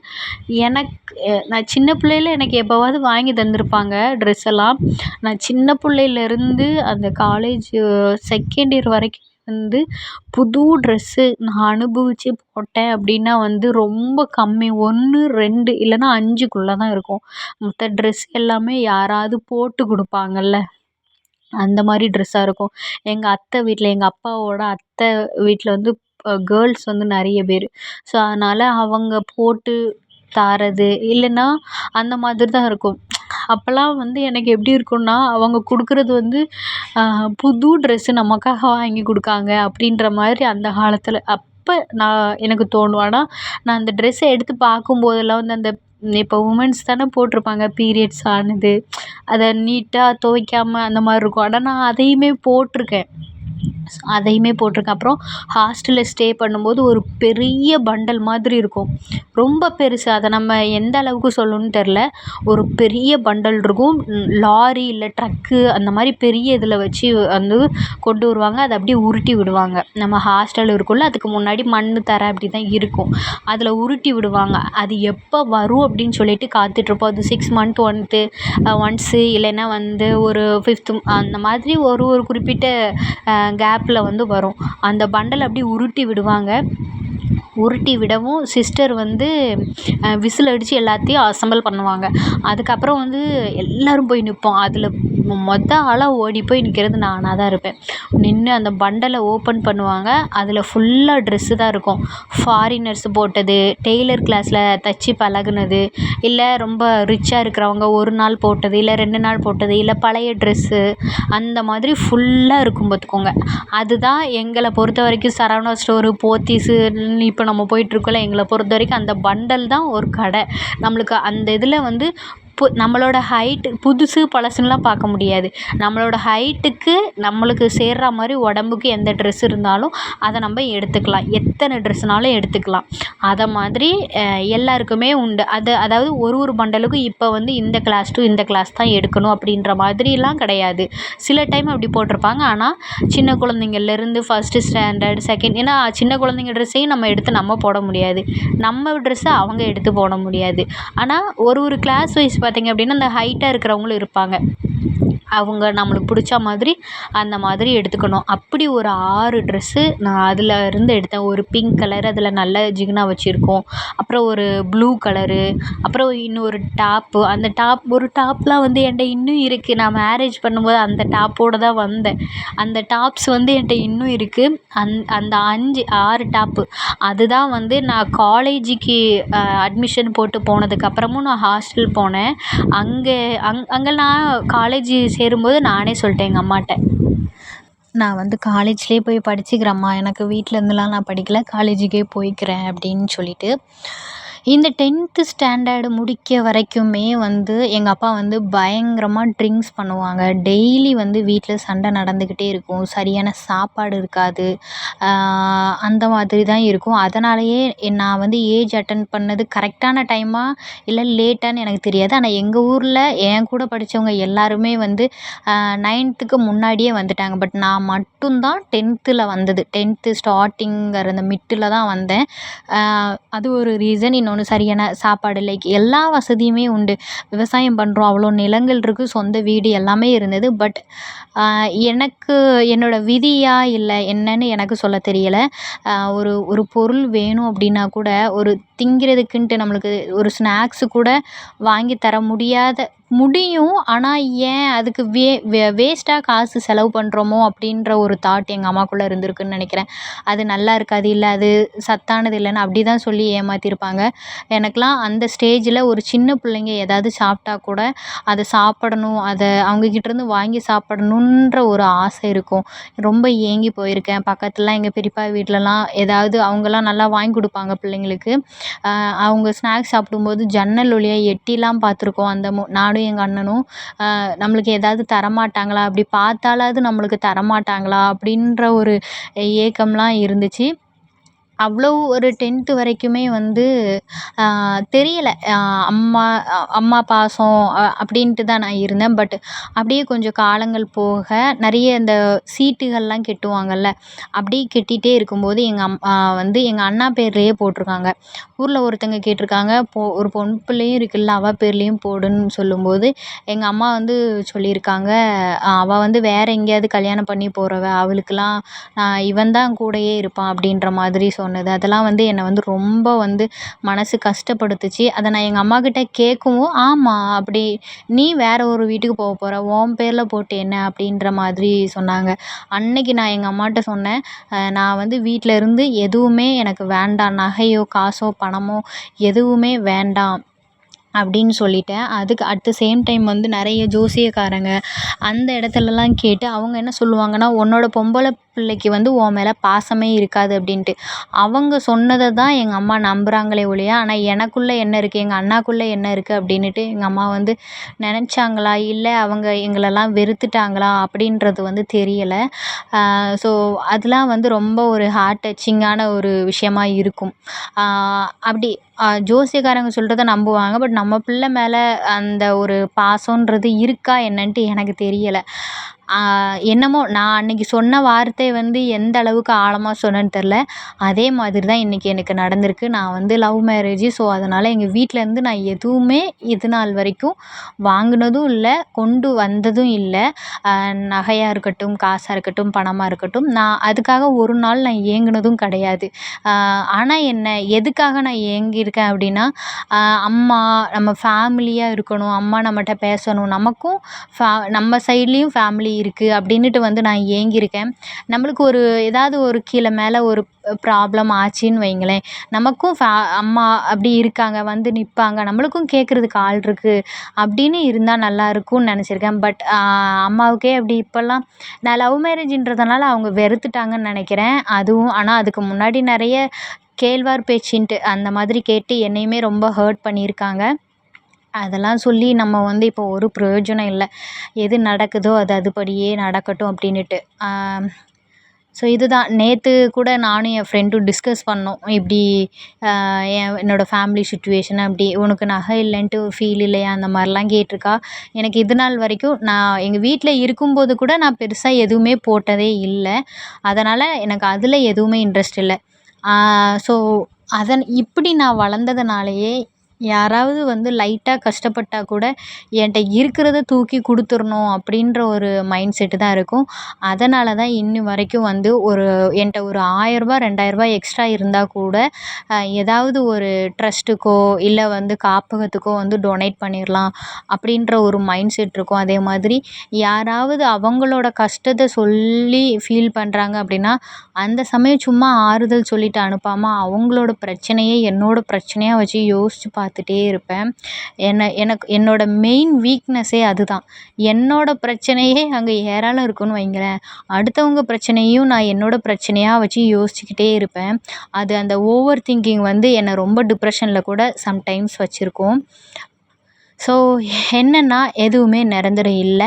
நான் சின்ன பிள்ளையில எனக்கு எப்போவாவது வாங்கி தந்திருப்பாங்க ட்ரெஸ் எல்லாம். நான் சின்ன பிள்ளையிலேருந்து அந்த காலேஜ் செகண்ட் இயர் வரைக்கும் வந்து புது ட்ரெஸ்ஸு நான் அனுபவித்து போட்டேன் அப்படின்னா வந்து ரொம்ப கம்மி. 1, 2 இல்லைன்னா 5க்குள்ளே தான் இருக்கும். மற்ற ட்ரெஸ் எல்லாமே யாராவது போட்டு கொடுப்பாங்கல்ல, அந்த மாதிரி ட்ரெஸ்ஸாக இருக்கும். எங்கள் அத்தை வீட்டில், எங்கள் அப்பாவோட அத்தை வீட்டில் வந்து கேர்ள்ஸ் வந்து நிறைய பேர். ஸோ அதனால் அவங்க போட்டு தாரது இல்லைன்னா அந்த மாதிரி தான் இருக்கும். அப்போல்லாம் வந்து எனக்கு எப்படி இருக்கும்னா, அவங்க கொடுக்குறது வந்து புது ட்ரெஸ்ஸு நமக்காக வாங்கி கொடுக்காங்க அப்படின்ற மாதிரி அந்த காலத்தில் அப்போ எனக்கு தோணும். ஆனால் நான் அந்த ட்ரெஸ்ஸை எடுத்து பார்க்கும்போதெல்லாம் வந்து அந்த இப்போ உமன்ஸ் தானே போட்டிருப்பாங்க பீரியட்ஸ் ஆனது, அதை நீட்டாக துவைக்காம அந்த மாதிரி இருக்கும். ஆனால் நான் அதையுமே போட்டிருக்கேன். அப்புறம் ஹாஸ்டலில் ஸ்டே பண்ணும்போது ஒரு பெரிய பண்டல் மாதிரி இருக்கும். ரொம்ப பெருசு. அதை நம்ம எந்த அளவுக்கு சொல்லணும்னு தெரில. ஒரு பெரிய பண்டல் இருக்கும். லாரி இல்லை ட்ரக்கு அந்த மாதிரி பெரிய இதில் வச்சு வந்து கொண்டு வருவாங்க. அதை அப்படியே உருட்டி விடுவாங்க. நம்ம ஹாஸ்டல் இருக்கும்ல, அதுக்கு முன்னாடி மண் தரை அப்படி தான் இருக்கும். அதில் உருட்டி விடுவாங்க. அது எப்போ வரும் அப்படின்னு சொல்லிட்டு காத்துட்ருப்போம். அது 6 month ஒன்ஸு இல்லைன்னா வந்து ஒரு 5th அந்த மாதிரி ஒரு குறிப்பிட்ட கேப்பில் வந்து வரும். அந்த பண்டல் அப்படியே உருட்டி விடுவாங்க. உருட்டி விடவும் சிஸ்டர் வந்து விசில் அடித்து எல்லாத்தையும் அசெம்பிள் பண்ணுவாங்க. அதுக்கப்புறம் வந்து எல்லோரும் போய் நிற்போம். அதில் ஆளாக ஓடி போய் நிற்கிறது நானாக தான் இருப்பேன். நின்று அந்த பண்டலை ஓப்பன் பண்ணுவாங்க. அதில் ஃபுல்லாக ட்ரெஸ்ஸு தான் இருக்கும். ஃபாரினர்ஸ் போட்டது, டெய்லர் கிளாஸில் தச்சு பழகுனது, இல்லை ரொம்ப ரிச்சாக இருக்கிறவங்க ஒரு நாள் போட்டது, இல்லை 2 நாள் போட்டது, இல்லை பழைய ட்ரெஸ்ஸு, அந்த மாதிரி ஃபுல்லாக இருக்கும் பார்த்துக்கோங்க. அதுதான் எங்களை பொறுத்த வரைக்கும் சரவணா ஸ்டோரு, போத்தீஸு இப்போ நம்ம போயிட்டுருக்கோம்ல, எங்களை பொறுத்த வரைக்கும் அந்த பண்டல் தான் ஒரு கடை. நம்மளுக்கு அந்த இதில் வந்து நம்மளோட ஹைட்டு புதுசு பழசுன்னுலாம் பார்க்க முடியாது. நம்மளோட ஹைட்டுக்கு நம்மளுக்கு சேர்ற மாதிரி உடம்புக்கு எந்த ட்ரெஸ் இருந்தாலும் அதை நம்ம எடுத்துக்கலாம். எத்தனை ட்ரெஸ்னாலும் எடுத்துக்கலாம். அதை மாதிரி எல்லாருக்குமே உண்டு. அதாவது ஒரு பண்டலுக்கும் இப்போ வந்து இந்த கிளாஸ் டு இந்த கிளாஸ் தான் எடுக்கணும் அப்படின்ற மாதிரிலாம் கிடையாது. சில டைம் அப்படி போட்டிருப்பாங்க. ஆனால் சின்ன குழந்தைங்கள்லேருந்து ஃபஸ்ட்டு ஸ்டாண்டர்ட் செகண்ட், ஏன்னா சின்ன குழந்தைங்க ட்ரெஸ்ஸையும் நம்ம எடுத்து நம்ம போட முடியாது, நம்ம ட்ரெஸ்ஸை அவங்க எடுத்து போட முடியாது. ஆனால் ஒரு கிளாஸ் வைஸ் பார்த்திங்க அப்படின்னா இந்த ஹைட்டாக இருக்கிறவங்களும் இருப்பாங்க. அவங்க நம்மளுக்கு பிடிச்ச மாதிரி அந்த மாதிரி எடுத்துக்கணும். அப்படி ஒரு 6 ட்ரெஸ்ஸு நான் அதில் இருந்து எடுத்தேன். ஒரு பிங்க் கலர், அதில் நல்ல ஜிகினா வச்சுருக்கோம். அப்புறம் ஒரு ப்ளூ கலரு, அப்புறம் இன்னொரு டாப்பு. அந்த ஒரு டாப்லாம் வந்து என்கிட்ட இன்னும் இருக்குது. நான் மேரேஜ் பண்ணும்போது அந்த டாப்போடு தான் வந்தேன். அந்த டாப்ஸ் வந்து என்கிட்ட இன்னும் இருக்குது. அந்த 6 டாப்பு அதுதான் வந்து நான் காலேஜுக்கு அட்மிஷன் போட்டு போனதுக்கப்புறமும் நான் ஹாஸ்டல் போனேன். அங்கே நான் காலேஜ் சேரும்போது நானே சொல்லிட்டேன் எங்கள் அம்மாட்ட, நான் வந்து காலேஜ்லேயே போய் படிச்சுக்கிறேம்மா, எனக்கு வீட்டிலேருந்துலாம் நான் படிக்கலை, காலேஜுக்கே போய்க்கிறேன் அப்படின்னு சொல்லிட்டு. இந்த 10th ஸ்டாண்டர்டு முடிக்க வரைக்குமே வந்து எங்கள் அப்பா வந்து பயங்கரமாக ட்ரிங்க்ஸ் பண்ணுவாங்க. டெய்லி வந்து வீட்டில் சண்டை நடந்துக்கிட்டே இருக்கும். சரியான சாப்பாடு இருக்காது. அந்த மாதிரி தான் இருக்கும். அதனாலேயே நான் வந்து ஏஜ் அட்டெண்ட் பண்ணது கரெக்டான டைமா இல்லை லேட்டான்னு எனக்கு தெரியாது. ஆனால் எங்கள் ஊரில் என் கூட படித்தவங்க எல்லாருமே வந்து 9th முன்னாடியே வந்துட்டாங்க. பட் நான் மட்டும்தான் 10th வந்தது. 10th ஸ்டார்டிங்கிற அந்த மிட்டில் தான் வந்தேன். அது ஒரு ரீசன். இன்னொன்று, சரியான சாப்பாடு, லைக் எல்லா வசதியுமே உண்டு. விவசாயம் பண்ணுறோம், அவ்வளோ நிலங்கள் இருக்குது, சொந்த வீடு எல்லாமே இருந்தது. பட் எனக்கு என்னோடய விதியா இல்லை என்னன்னு எனக்கு சொல்ல தெரியலை. ஒரு பொருள் வேணும் அப்படின்னா கூட, ஒரு திங்கிறதுக்குன்ட்டு நம்மளுக்கு ஒரு ஸ்நாக்ஸு கூட வாங்கி தர முடியும். ஆனால் ஏன் அதுக்கு வேஸ்ட்டாக காசு செலவு பண்ணுறோமோ அப்படின்ற ஒரு தாட் எங்கள் அம்மாக்குள்ளே இருந்திருக்குன்னு நினைக்கிறேன். அது நல்லா இருக்காது, இல்லை அது சத்தானது இல்லைன்னு அப்படி தான் சொல்லி ஏமாற்றிருப்பாங்க. எனக்கெலாம் அந்த ஸ்டேஜில் ஒரு சின்ன பிள்ளைங்க ஏதாவது சாப்பிட்டா கூட அதை சாப்பிடணும், அதை அவங்கக்கிட்டேருந்து வாங்கி சாப்பிடணுன்ற ஒரு ஆசை இருக்கும். ரொம்ப ஏங்கி போயிருக்கேன். பக்கத்துலலாம் எங்கள் பெரியப்பா வீட்டிலலாம் ஏதாவது அவங்கலாம் நல்லா வாங்கி கொடுப்பாங்க பிள்ளைங்களுக்கு. அவங்க ஸ்நாக்ஸ் சாப்பிடும்போது ஜன்னல் வழியா எட்டிலாம் பார்த்துருக்கோம். நானும் எங்கள் அண்ணனும் நம்மளுக்கு ஏதாவது தரமாட்டாங்களா, அப்படி பார்த்தாலாவது நம்மளுக்கு தரமாட்டாங்களா அப்படின்ற ஒரு ஏக்கம்லாம் இருந்துச்சு. அவ்வளோ ஒரு 10th வரைக்குமே வந்து தெரியலை. அம்மா பாசம் அப்படின்ட்டு தான் நான் இருந்தேன். பட் அப்படியே கொஞ்சம் காலங்கள் போக நிறைய இந்த சீட்டுகள்லாம் கட்டுவாங்கள்ல, அப்படி கட்டிகிட்டே இருக்கும்போது எங்கள் அண்ணா பேர்லேயே போட்டிருக்காங்க. ஊரில் ஒருத்தங்க கேட்டிருக்காங்க, ஒரு பொன் பிள்ளையும் இருக்குல்ல, அவள் பேர்லேயும் போடுன்னு சொல்லும்போது எங்கள் அம்மா வந்து சொல்லியிருக்காங்க, அவள் வந்து வேறு எங்கேயாவது கல்யாணம் பண்ணி போகிறவ, அவளுக்கெல்லாம் இவன் தான் கூடயே இருப்பான் அப்படின்ற மாதிரி சொன்னது. அதெல்லாம் வந்து என்னை வந்து ரொம்ப வந்து மனசு கஷ்டப்படுத்துச்சு. அதை நான் எங்கள் அம்மாக்கிட்ட கேட்கவும், ஆமாம், அப்படி நீ வேறு ஒரு வீட்டுக்கு போகிற, உன் பேரில் போட்டு என்ன அப்படின்ற மாதிரி சொன்னாங்க. அன்னைக்கு நான் எங்கள் அம்மாட்ட சொன்னேன், நான் வந்து வீட்டில் இருந்து எதுவுமே எனக்கு வேண்டாம், நகையோ காசோ பணமோ எதுவுமே வேண்டாம் அப்படின்னு சொல்லிட்டேன். அதுக்கு அட் த சேம் டைம் வந்து நிறைய ஜோசியக்காரங்க அந்த இடத்துலலாம் கேட்டு அவங்க என்ன சொல்லுவாங்கன்னா, உன்னோட பொம்பளை பிள்ளைக்கு வந்து உன் மேலே பாசமே இருக்காது அப்படின்ட்டு. அவங்க சொன்னதை தான் எங்கள் அம்மா நம்புகிறாங்களே ஒழிய, ஆனால் எனக்குள்ளே என்ன இருக்குது, எங்கள் அண்ணாக்குள்ளே என்ன இருக்குது அப்படின்னுட்டு எங்கள் அம்மா வந்து நினச்சாங்களா, இல்லை அவங்க எங்களெல்லாம் வெறுத்துட்டாங்களா அப்படின்றது வந்து தெரியலை. ஸோ அதெலாம் வந்து ரொம்ப ஒரு ஹார்ட் டச்சிங்கான ஒரு விஷயமா இருக்கும். அப்படி ஜோசியக்காரங்க சொல்கிறத நம்புவாங்க. பட் நம்ம பிள்ளை மேலே அந்த ஒரு பாசம்ன்றது இருக்கா என்னன்ட்டு எனக்கு தெரியலை. என்னமோ நான் அன்னைக்கு சொன்ன வார்த்தை வந்து எந்த அளவுக்கு ஆழமாக சொன்னேன்னு தெரில. அதே மாதிரி தான் இன்றைக்கி எனக்கு நடந்திருக்கு. நான் வந்து லவ் மேரேஜு. ஸோ அதனால் எங்கள் வீட்டிலேருந்து நான் எதுவுமே இது நாள் வரைக்கும் வாங்கினதும் இல்லை, கொண்டு வந்ததும் இல்லை. நகையாக இருக்கட்டும், காசாக இருக்கட்டும், பணமாக இருக்கட்டும், நான் அதுக்காக ஒரு நாள் நான் ஏங்கினதும் கிடையாது. ஆனால் எதுக்காக நான் ஏங்கியிருக்கேன் அப்படின்னா, அம்மா நம்ம ஃபேமிலியாக இருக்கணும், அம்மா நம்மகிட்ட பேசணும், நமக்கும் நம்ம சைட்லேயும் ஃபேமிலி இருக்குது அப்படின்னுட்டு வந்து நான் ஏங்கியிருக்கேன். நம்மளுக்கு ஏதாவது ஒரு கீழே மேலே ஒரு ப்ராப்ளம் ஆச்சுன்னு வைங்களேன், நமக்கும் அம்மா அப்படி இருக்காங்க, வந்து நிற்பாங்க, நம்மளுக்கும் கேட்குறதுக்கு ஆள் இருக்குது அப்படின்னு இருந்தால் நல்லாயிருக்கும்னு நினச்சிருக்கேன். பட் அம்மாவுக்கே அப்படி இப்போல்லாம் நான் லவ் மேரேஜின்றதுனால அவங்க வெறுத்துட்டாங்கன்னு நினைக்கிறேன். ஆனால் அதுக்கு முன்னாடி நிறைய கேழ்வார் பேச்சுன்ட்டு அந்த மாதிரி கேட்டு என்னையுமே ரொம்ப ஹர்ட் பண்ணியிருக்காங்க. அதெல்லாம் சொல்லி நம்ம வந்து இப்போ ஒரு பிரயோஜனம் இல்ல. எது நடக்குதோ அது அதுபடியே நடக்கட்டும் அப்படின்னுட்டு. ஸோ இதுதான் நேத்து கூட நானும் என் ஃப்ரெண்டும் டிஸ்கஸ் பண்ணோம். இப்படி என்னோட ஃபேமிலி சிச்சுவேஷன் அப்படி "உனக்கு நகை இல்லன்ட்டு ஃபீல் இல்லையா?" அந்த மாரிலாம் கேட்டிருக்கா. எனக்கு இது நாள் வரைக்கும் நான் எங்க வீட்ல இருக்கும்போது கூட நான் பெருசா எதுவுமே போட்டதே இல்ல. அதனால எனக்கு அதுல எதுவுமே இன்ட்ரெஸ்ட் இல்ல. ஸோ இப்படி நான் வளர்ந்ததுனாலயே யாராவது வந்து லைட்டா கஷ்டப்பட்டா கூட என்ட்ட இருக்கிறத தூக்கி குடுத்துறணும் அப்படின்ற ஒரு மைண்ட் செட்டு தான் இருக்கும். அதனால தான் இன்னி வரைக்கும் வந்து என்ட்ட ஒரு ரூ. 1000 ரூ. 2000 எக்ஸ்ட்ரா இருந்தா கூட ஏதாவது ஒரு ட்ரஸ்ட்டுக்கோ, இல்ல வந்து காப்பகத்துக்கோ வந்து டொனேட் பண்ணிறலாம் அப்படின்ற ஒரு மைண்ட் செட் இருக்கும். அதே மாதிரி யாராவது அவங்களோட கஷ்டத்த சொல்லி ஃபீல் பண்றாங்க அப்படின்னா, அந்த சமயம் சும்மா ஆறுதல் சொல்லிட்டு அனுப்பாம, அவங்களோட பிரச்சனைய என்னோட பிரச்சனையா வச்சு யோசிச்சு பார்த்துட்டே இருப்பேன். என்னோட மெயின் வீக்னஸே அதுதான். என்னோட பிரச்சனையே அங்க ஏராளம் இருக்குன்னு வைங்களேன். அடுத்தவங்க பிரச்சனையும் நான் என்னோட பிரச்சனையா வச்சு யோசிச்சுக்கிட்டே இருப்பேன். அது அந்த ஓவர் திங்கிங் வந்து என்ன ரொம்ப டிப்ரஷன்ல கூட சம்டைம்ஸ் வச்சிருக்கும். ஸோ என்னன்னா, எதுவுமே நிரந்தரம் இல்ல.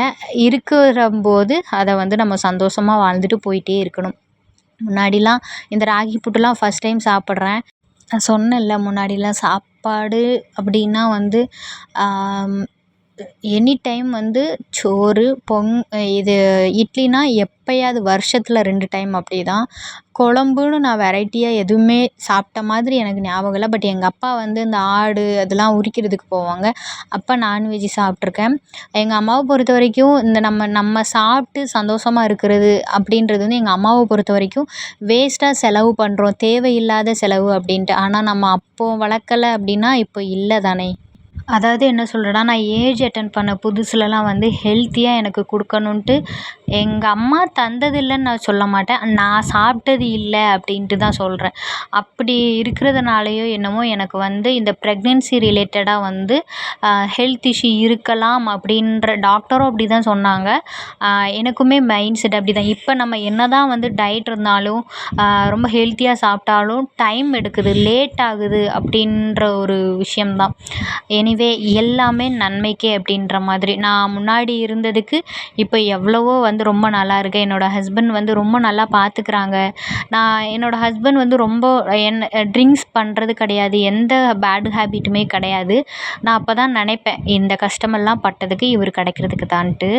இருக்கிறம்போது அத வந்து நம்ம சந்தோஷமா வாழ்ந்துட்டு போயிட்டே இருக்கணும். முன்னாடிலாம் இந்த ராகி புட்டுலாம் ஃபர்ஸ்ட் டைம் சாப்பிட்றேன். நான் சொன்னேன்ல முன்னாடிலாம் சாப்பாடு அப்படின்னா வந்து எனி டைம் வந்து சோறு, இது இட்லினா எப்பயாவது வருஷத்துல 2 டைம் அப்படிதான். குழம்புன்னு நான் வெரைட்டியா எதுவுமே சாப்பிட்ட மாதிரி எனக்கு ஞாபகம் இல்ல. பட் எங்க அப்பா வந்து இந்த ஆடு அதெல்லாம் உரிக்கிறதுக்கு போவாங்க. அப்ப நான்வெஜ் சாப்பிட்ருக்கேன். எங்க அம்மாவ பொறுத்தவரைக்கும் இந்த நம்ம சாப்பிட்டு சந்தோஷமா இருக்கிறது அப்படின்றது வந்து எங்க அம்மாவ பொறுத்தவரைக்கும் வேஸ்ட்டா செலவு பண்றோம். தேவையில்லாத செலவு அப்படின்ட்டு. ஆனா நம்ம அப்போ வளர்க்கல அப்படின்னா இப்போ இல்ல தானே! அதாவது என்ன சொல்றேன்னா, நான் ஏஜ் அட்டெண்ட் பண்ண புதுசுலலாம் வந்து ஹெல்த்தியா எனக்கு குடுக்கணுன்ட்டு எங்க அம்மா தந்ததில்லன்னு நான் சொல்ல மாட்டேன். நான் சாப்பிட்டது இல்ல அப்படின்ட்டு தான் சொல்றேன். அப்படி இருக்கிறதுனாலயோ என்னமோ எனக்கு வந்து இந்த பிரெக்னன்சி ரிலேட்டடா வந்து ஹெல்த் இஷ்யூ இருக்கலாம் அப்படின்ற டாக்டரும் அப்படி தான் சொன்னாங்க. எனக்குமே மைண்ட் செட் அப்படிதான். இப்ப நம்ம என்னதான் வந்து டயட் இருந்தாலும், ரொம்ப ஹெல்த்தியா சாப்பிட்டாலும் டைம் எடுக்குது, லேட் ஆகுது அப்படின்ற ஒரு விஷயம் தான். எனிவே எல்லாமே நன்மைக்கே அப்படின்ற மாதிரி. நான் முன்னாடி இருந்ததுக்கு இப்போ எவ்வளவோ வந்து ரொம்ப நல்லா இருக்கேன். என்னோட ஹஸ்பண்ட் வந்து ரொம்ப நல்லா பார்த்துக்கிறாங்க. என்னோட ஹஸ்பண்ட் வந்து ரொம்ப ட்ரிங்க்ஸ் பண்ணுறது கிடையாது. எந்த பேட் ஹேபிட்டுமே கிடையாது. நான் அப்ப தான் நினைப்பேன், இந்த கஷ்டமெல்லாம் பட்டதுக்கு இவரு கிடைக்கிறதுக்கு தான்ட்டு.